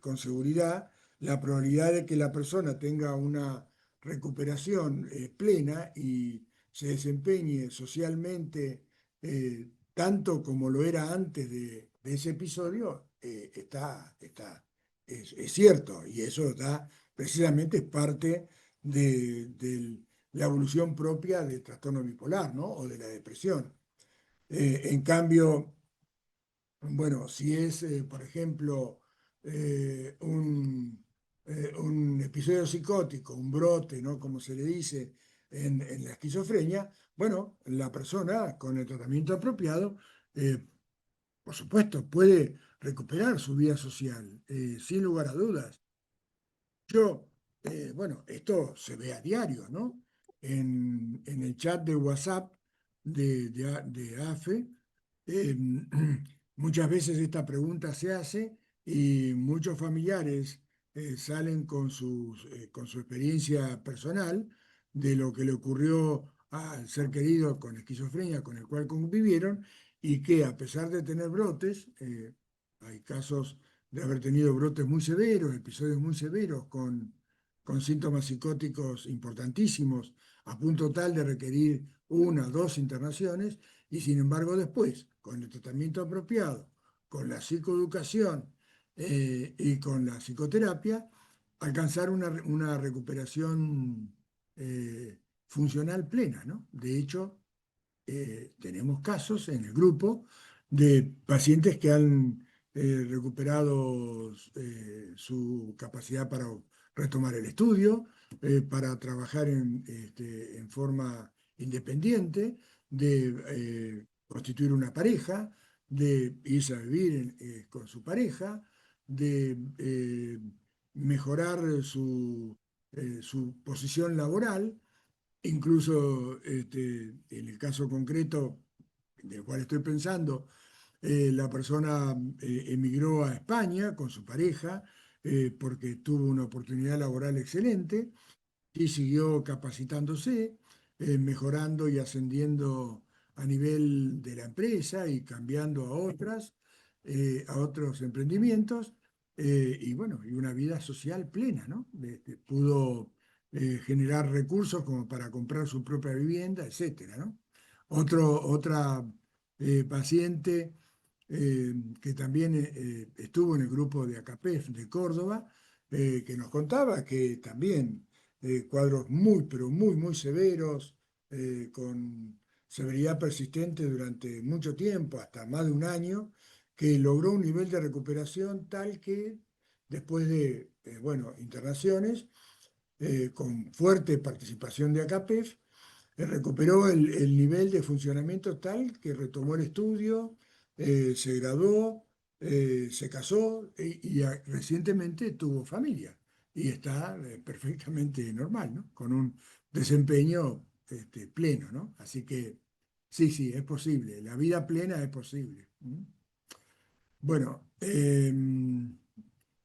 con seguridad, la probabilidad de que la persona tenga una recuperación plena y se desempeñe socialmente tanto como lo era antes de ese episodio, es cierto, y eso da precisamente es parte de la evolución propia del trastorno bipolar, ¿no? O de la depresión. En cambio, bueno, si es, por ejemplo, un episodio psicótico, un brote, ¿no? Como se le dice en la esquizofrenia, bueno, la persona con el tratamiento apropiado eh, por supuesto, puede recuperar su vida social, sin lugar a dudas. Yo, bueno, esto se ve a diario, ¿no? En el chat de WhatsApp de AFE, eh, muchas veces esta pregunta se hace y muchos familiares salen con su experiencia personal de lo que le ocurrió al ser querido con esquizofrenia con el cual convivieron y que a pesar de tener brotes, hay casos de haber tenido brotes muy severos, episodios muy severos con síntomas psicóticos importantísimos, a punto tal de requerir una, dos internaciones, y sin embargo después, con el tratamiento apropiado, con la psicoeducación y con la psicoterapia, alcanzar una recuperación funcional plena, ¿no? De hecho, tenemos casos en el grupo de pacientes que han recuperado su capacidad para retomar el estudio, para trabajar en forma independiente, de constituir una pareja, de irse a vivir con su pareja, de mejorar su posición laboral. Incluso en el caso concreto del cual estoy pensando, la persona emigró a España con su pareja porque tuvo una oportunidad laboral excelente y siguió capacitándose, mejorando y ascendiendo a nivel de la empresa y cambiando a otros emprendimientos, y bueno, y una vida social plena, ¿no? Pudo generar recursos como para comprar su propia vivienda, etcétera, ¿no? Otra paciente que también estuvo en el grupo de ACAPEF de Córdoba, que nos contaba que también cuadros muy, pero muy, muy severos, con severidad persistente durante mucho tiempo, hasta más de un año, que logró un nivel de recuperación tal que después de, bueno, internaciones, con fuerte participación de ACAPEF, recuperó el nivel de funcionamiento tal que retomó el estudio, se graduó, se casó recientemente tuvo familia y está perfectamente normal, ¿no? Con un desempeño pleno, ¿no? Así que sí, sí, es posible. La vida plena es posible. ¿Mm? Bueno,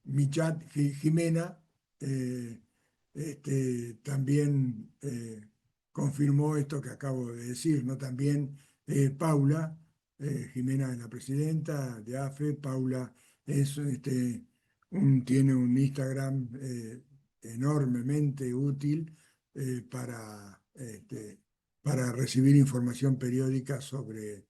mi chat, Jimena. eh, también confirmó esto que acabo de decir, ¿no? También Paula, Jimena es la presidenta de AFE, Paula es, tiene un Instagram enormemente útil para recibir información periódica sobre,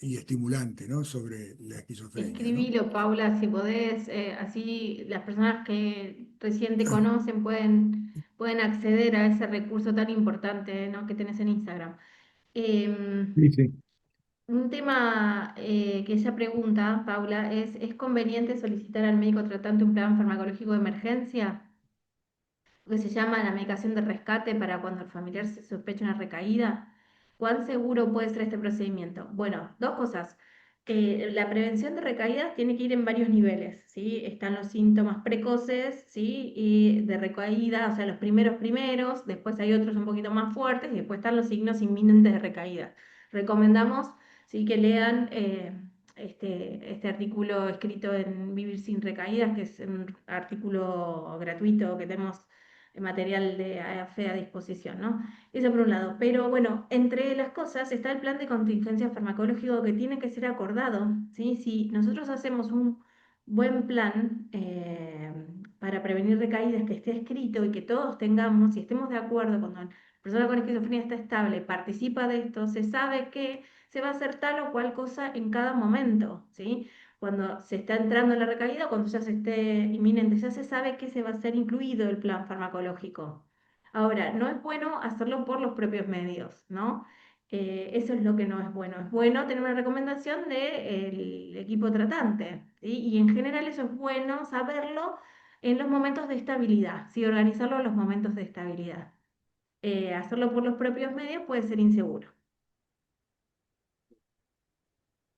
y estimulante, ¿no? Sobre la esquizofrenia, ¿no? Escribilo, Paula, si podés, así las personas que recién te conocen pueden acceder a ese recurso tan importante, ¿no? que tenés en Instagram. Em, Sí, sí. un tema que ella pregunta, Paula, ¿es conveniente solicitar al médico tratante un plan farmacológico de emergencia? Que se llama la medicación de rescate para cuando el familiar se sospecha una recaída. ¿Cuán seguro puede ser este procedimiento? Bueno, dos cosas. La prevención de recaídas tiene que ir en varios niveles, ¿sí? Están los síntomas precoces, ¿sí? Y de recaída, o sea, los primeros, después hay otros un poquito más fuertes y después están los signos inminentes de recaída. Recomendamos, ¿sí? que lean este artículo escrito en Vivir sin Recaídas, que es un artículo gratuito que tenemos material de AFE a disposición, ¿no? Eso por un lado. Pero bueno, entre las cosas está el plan de contingencia farmacológico que tiene que ser acordado, ¿sí? Si nosotros hacemos un buen plan para prevenir recaídas que esté escrito y que todos tengamos y estemos de acuerdo cuando la persona con esquizofrenia está estable, participa de esto, se sabe que se va a hacer tal o cual cosa en cada momento, ¿sí? Cuando se está entrando en la recaída, cuando ya se esté inminente, ya se sabe que se va a ser incluido el plan farmacológico. Ahora, no es bueno hacerlo por los propios medios, ¿no? Eso es lo que no es bueno. Es bueno tener una recomendación del equipo tratante, ¿sí? Y en general eso es bueno saberlo en los momentos de estabilidad, ¿sí? Organizarlo en los momentos de estabilidad. Hacerlo por los propios medios puede ser inseguro.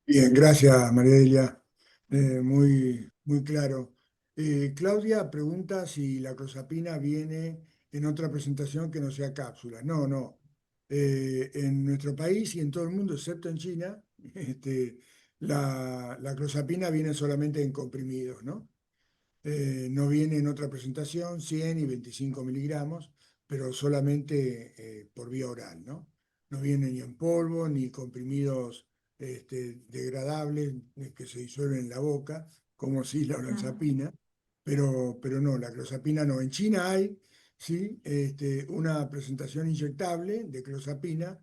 Bien, gracias María Delia. Muy, muy claro. Claudia pregunta si la clozapina viene en otra presentación que no sea cápsula. No, no. En nuestro país y en todo el mundo, excepto en China, la clozapina viene solamente en comprimidos, ¿no? No viene en otra presentación, 100 y 25 miligramos, pero solamente por vía oral, ¿no? No viene ni en polvo, ni comprimidos degradables que se disuelven en la boca, como si la No. olanzapina, pero no, la clozapina no. En China hay, sí, una presentación inyectable de clozapina,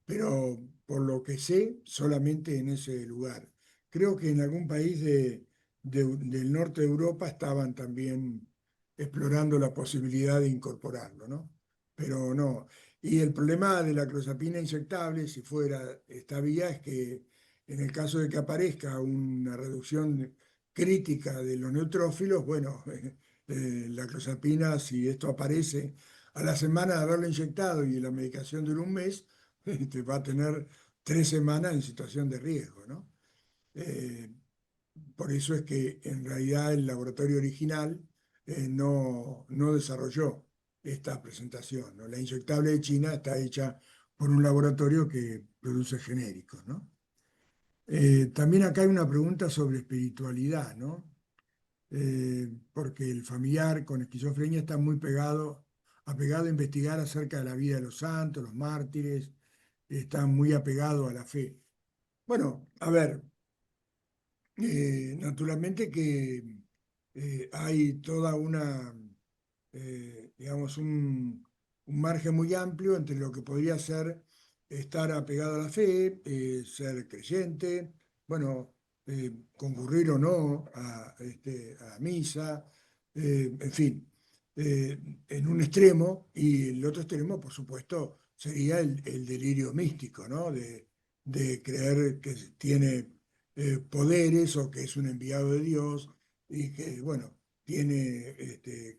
pero por lo que sé, solamente en ese lugar. Creo que en algún país del norte de Europa estaban también explorando la posibilidad de incorporarlo, ¿no? Pero no. Y el problema de la clozapina inyectable, si fuera esta vía, es que en el caso de que aparezca una reducción crítica de los neutrófilos, bueno, la clozapina, si esto aparece a la semana de haberlo inyectado y la medicación dura un mes, va a tener 3 semanas en situación de riesgo, ¿no? Eh, por eso es que en realidad el laboratorio original no desarrolló esta presentación, ¿no? La inyectable de China está hecha por un laboratorio que produce genéricos, ¿no? También acá hay una pregunta sobre espiritualidad, ¿no? Porque el familiar con esquizofrenia está muy apegado a investigar acerca de la vida de los santos, los mártires, está muy apegado a la fe. Bueno, a ver, naturalmente que hay toda digamos, un margen muy amplio entre lo que podría ser estar apegado a la fe, ser creyente, bueno, concurrir o no a misa, en fin, en un extremo, y el otro extremo, por supuesto, sería el delirio místico, ¿no? De creer que tiene poderes o que es un enviado de Dios y que, bueno, tiene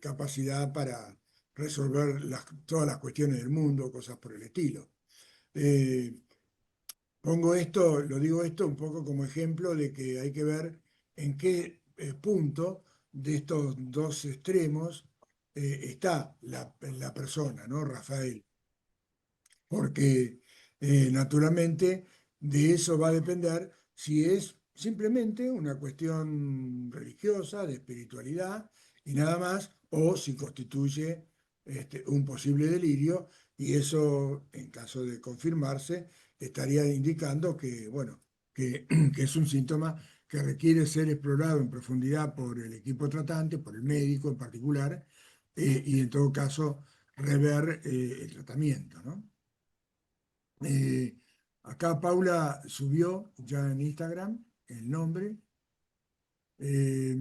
capacidad para resolver todas las cuestiones del mundo, cosas por el estilo. Eh, lo digo esto un poco como ejemplo de que hay que ver en qué punto de estos dos extremos está la persona, ¿no? Rafael, porque naturalmente de eso va a depender si es simplemente una cuestión religiosa, de espiritualidad y nada más, o si constituye un posible delirio, y eso, en caso de confirmarse, estaría indicando que, bueno, que es un síntoma que requiere ser explorado en profundidad por el equipo tratante, por el médico en particular, y en todo caso rever el tratamiento, ¿no? Eh, Acá Paula subió ya en Instagram el nombre. Eh,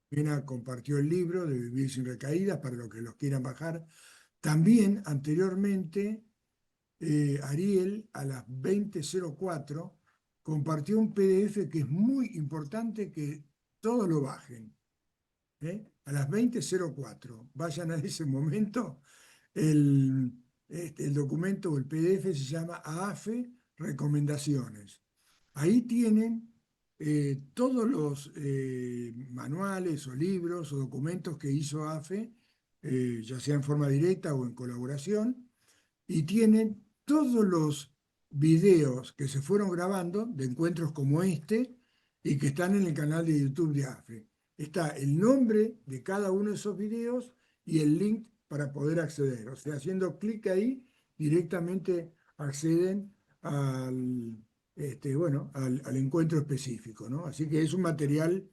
Mena compartió el libro de Vivir sin recaídas para los que los quieran bajar. También anteriormente, Ariel a las 20:04 compartió un PDF que es muy importante que todos lo bajen. A las 20:04, vayan a ese momento. El, el documento o el PDF se llama AAFE Recomendaciones. Ahí tienen todos los manuales o libros o documentos que hizo AFE, ya sea en forma directa o en colaboración, y tienen todos los videos que se fueron grabando de encuentros como este y que están en el canal de YouTube de AFE. Está el nombre de cada uno de esos videos y el link para poder acceder. O sea, haciendo clic ahí, directamente acceden bueno, al encuentro específico, ¿no? Así que es un material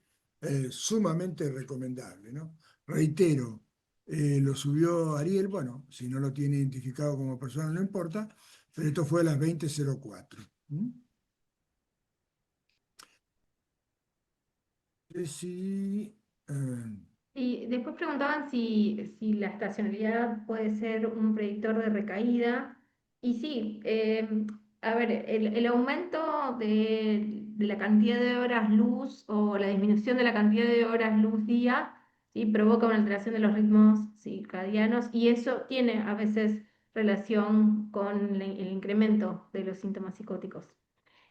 sumamente recomendable, ¿no? Reitero, lo subió Ariel, bueno, si no lo tiene identificado como persona no importa, pero esto fue a las 20:04. ¿Mm? Sí, Y después preguntaban si la estacionalidad puede ser un predictor de recaída. Y sí, a ver, el aumento de la cantidad de horas luz o la disminución de la cantidad de horas luz día, sí, provoca una alteración de los ritmos circadianos y eso tiene a veces relación con el incremento de los síntomas psicóticos.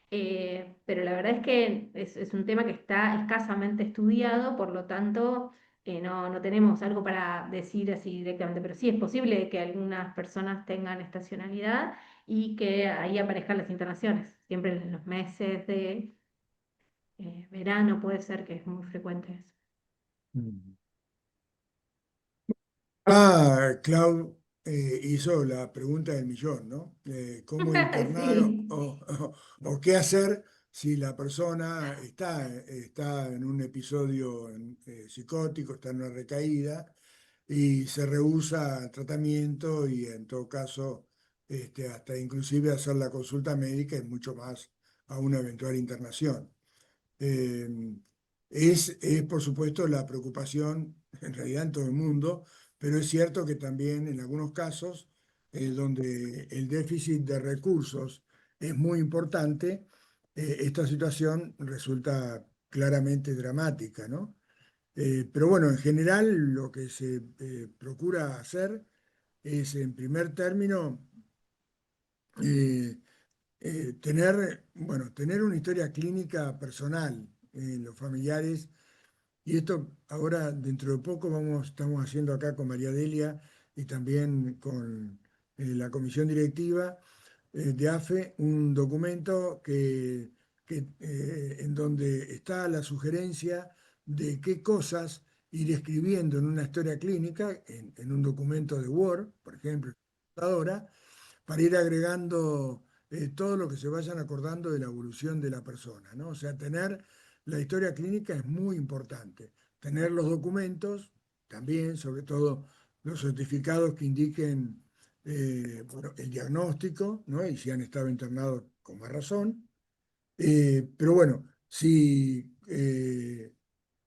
Pero la verdad es que es un tema que está escasamente estudiado, por lo tanto, no tenemos algo para decir así directamente, pero sí es posible que algunas personas tengan estacionalidad y que ahí aparezcan las internaciones. Siempre en los meses de verano puede ser que es muy frecuente eso. mm. Clau hizo la pregunta del millón, ¿no? ¿Cómo internar Sí. o qué hacer si la persona está en un episodio psicótico, está en una recaída y se rehúsa al tratamiento y en todo caso hasta inclusive hacer la consulta médica y mucho más a una eventual internación? Eh, por supuesto la preocupación en realidad en todo el mundo, pero es cierto que también en algunos casos donde el déficit de recursos es muy importante, esta situación resulta claramente dramática, ¿no? Pero bueno, en general lo que se procura hacer es, en primer término, eh, tener una historia clínica personal en los familiares. Y esto ahora, dentro de poco, estamos haciendo acá con María Delia y también con la comisión directiva de AFE un documento en donde está la sugerencia de qué cosas ir escribiendo en una historia clínica, en un documento de Word, por ejemplo, en la computadora, para ir agregando todo lo que se vayan acordando de la evolución de la persona, ¿no? O sea, tener la historia clínica es muy importante. Tener los documentos también, sobre todo los certificados que indiquen bueno, el diagnóstico, ¿no? Y si han estado internados con más razón. Pero bueno, si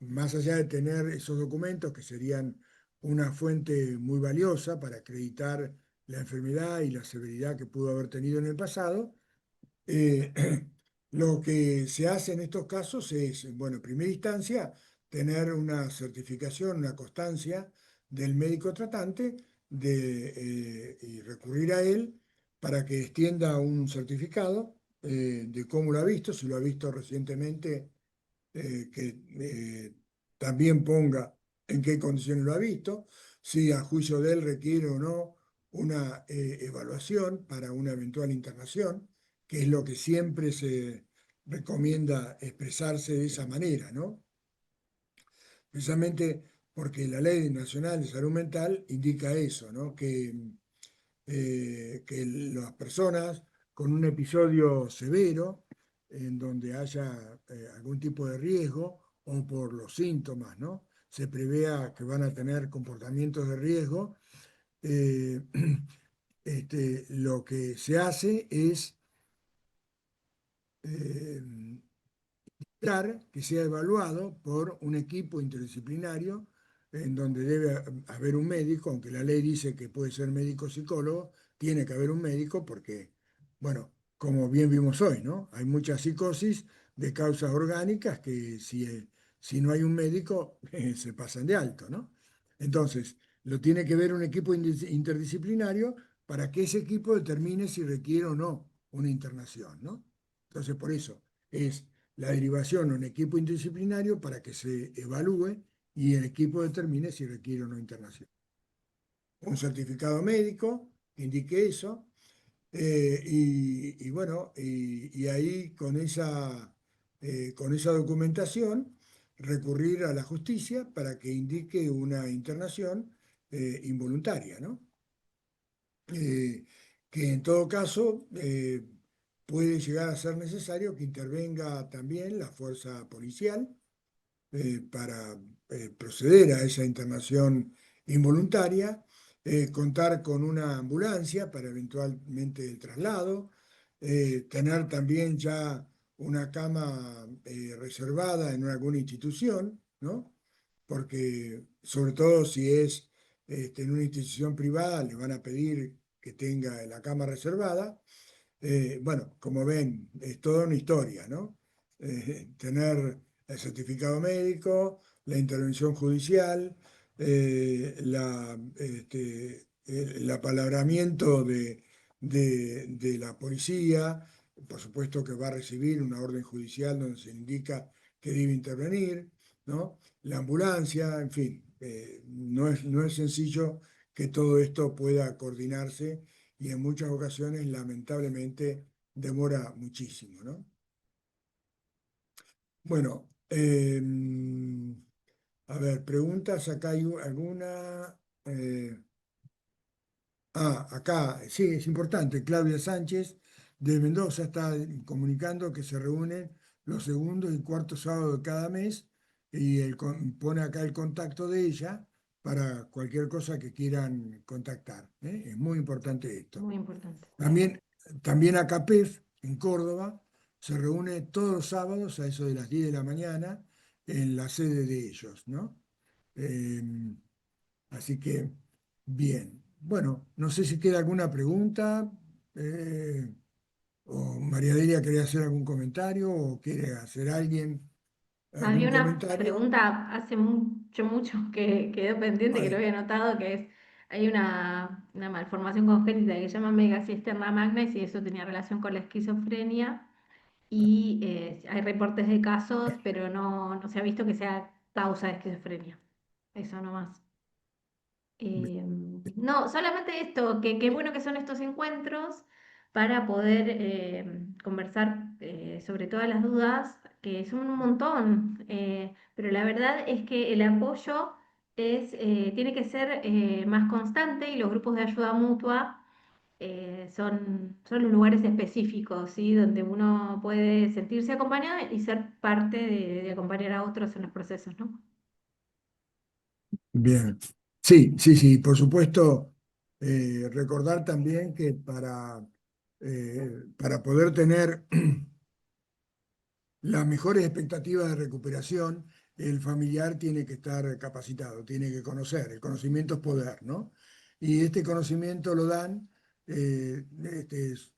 más allá de tener esos documentos que serían una fuente muy valiosa para acreditar la enfermedad y la severidad que pudo haber tenido en el pasado, eh, lo que se hace en estos casos es, bueno, en primera instancia, tener una certificación, una constancia del médico tratante y recurrir a él para que extienda un certificado de cómo lo ha visto, si lo ha visto recientemente, que también ponga en qué condiciones lo ha visto, si a juicio de él requiere o no una evaluación para una eventual internación, que es lo que siempre se recomienda expresarse de esa manera, ¿no? Precisamente porque la Ley Nacional de Salud Mental indica eso, ¿no? Que las personas con un episodio severo, en donde haya algún tipo de riesgo o por los síntomas, ¿no? Se prevea que van a tener comportamientos de riesgo, eh, lo que se hace es eh, que sea evaluado por un equipo interdisciplinario en donde debe haber un médico, aunque la ley dice que puede ser médico psicólogo, tiene que haber un médico porque, bueno, como bien vimos hoy, ¿no? Hay mucha psicosis de causas orgánicas que si no hay un médico se pasan de alto, ¿no? Entonces, lo tiene que ver un equipo interdisciplinario para que ese equipo determine si requiere o no una internación, ¿no? Entonces, por eso es la derivación a un equipo interdisciplinario para que se evalúe y el equipo determine si requiere o no internación. Un certificado médico que indique eso, y bueno, y ahí con esa documentación recurrir a la justicia para que indique una internación involuntaria, ¿no? Eh, que en todo caso puede llegar a ser necesario que intervenga también la fuerza policial para proceder a esa internación involuntaria, contar con una ambulancia para eventualmente el traslado, tener también ya una cama reservada en alguna institución, ¿no? Porque sobre todo si es en una institución privada, le van a pedir que tenga la cama reservada. Bueno, como ven, es toda una historia, ¿no? Tener el certificado médico, la intervención judicial, el apalabramiento de la policía, por supuesto que va a recibir una orden judicial donde se indica que debe intervenir, ¿no? La ambulancia, en fin, no es sencillo que todo esto pueda coordinarse y en muchas ocasiones, lamentablemente, demora muchísimo, ¿no? Bueno, a ver, preguntas, acá hay alguna. eh, acá, sí, es importante. Claudia Sánchez de Mendoza está comunicando que se reúnen los segundos y cuartos sábados de cada mes y pone acá el contacto de ella para cualquier cosa que quieran contactar, ¿eh? Es muy importante esto. Muy importante. También, también ACAPEF en Córdoba se reúne todos los sábados a eso de las 10 de la mañana en la sede de ellos, ¿no? Eh, Así que, bien. Bueno, no sé si queda alguna pregunta, eh, o María Delia quería hacer algún comentario o quiere hacer alguien Había algún una comentario. pregunta hace mucho, mucho que quedó pendiente, que lo ¿Cuál? había notado, que es, hay una malformación congénita que se llama megacisterna magna y eso tenía relación con la esquizofrenia y hay reportes de casos, pero no se ha visto que sea causa de esquizofrenia. Eso nomás. No, solamente esto, que qué bueno que son estos encuentros para poder conversar sobre todas las dudas, que son un montón, pero la verdad es que el apoyo tiene que ser más constante y los grupos de ayuda mutua son los lugares específicos, ¿sí? Donde uno puede sentirse acompañado y ser parte de acompañar a otros en los procesos, ¿no? Bien. Sí, sí, sí, por supuesto, recordar también que para poder tener las mejores expectativas de recuperación, el familiar tiene que estar capacitado, tiene que conocer. El conocimiento es poder, ¿no? Y este conocimiento lo dan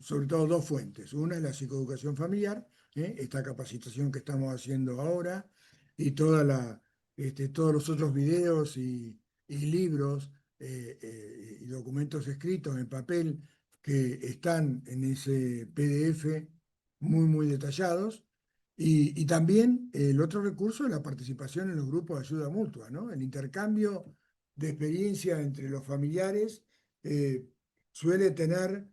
sobre todo dos fuentes. Una es la psicoeducación familiar, esta capacitación que estamos haciendo ahora, y todos los otros videos y libros y documentos escritos en papel que están en ese PDF muy, muy detallados y también el otro recurso es la participación en los grupos de ayuda mutua, ¿no? El intercambio de experiencia entre los familiares eh, suele tener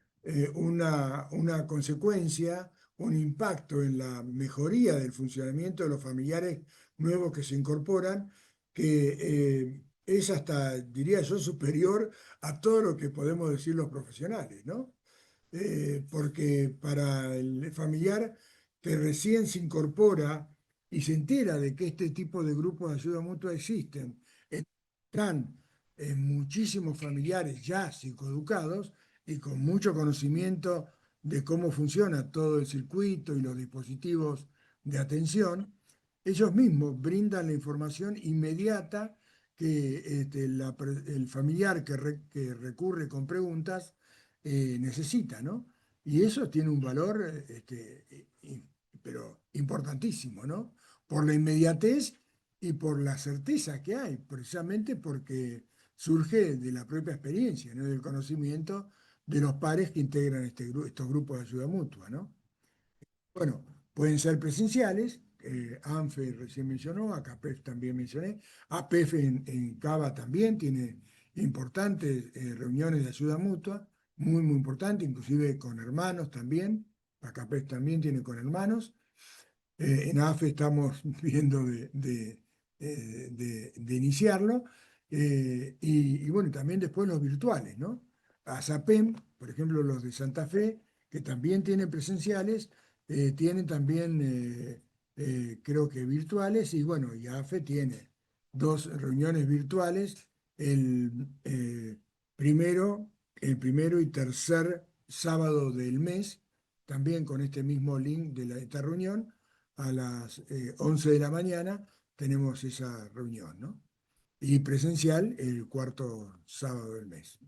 una consecuencia, un impacto en la mejoría del funcionamiento de los familiares nuevos que se incorporan, que es hasta, diría yo, superior a todo lo que podemos decir los profesionales, ¿no? Porque para el familiar que recién se incorpora y se entera de que este tipo de grupos de ayuda mutua existen, están muchísimos familiares ya psicoeducados y con mucho conocimiento de cómo funciona todo el circuito y los dispositivos de atención, ellos mismos brindan la información inmediata que el familiar que recurre con preguntas necesita, ¿no? Y eso tiene un valor, pero importantísimo, ¿no? Por la inmediatez y por la certeza que hay, precisamente porque surge de la propia experiencia, ¿no? Del conocimiento de los pares que integran estos grupos de ayuda mutua, ¿no? Bueno, pueden ser presenciales, ANFE recién mencionó, ACAPEF también mencioné, APEF en Cava también tiene importantes reuniones de ayuda mutua, muy, muy importantes, inclusive con hermanos también, ACAPEF también tiene con hermanos. En AFE estamos viendo de iniciarlo. Y bueno, también después los virtuales, ¿no? ASAPEM, por ejemplo, los de Santa Fe, que también tienen presenciales, tienen también, creo que virtuales, y bueno, y AFE tiene dos reuniones virtuales, el, eh, primero, el primero y tercer sábado del mes, también con este mismo link de esta reunión a las 11 de la mañana tenemos esa reunión, ¿no? Y presencial el cuarto sábado del mes.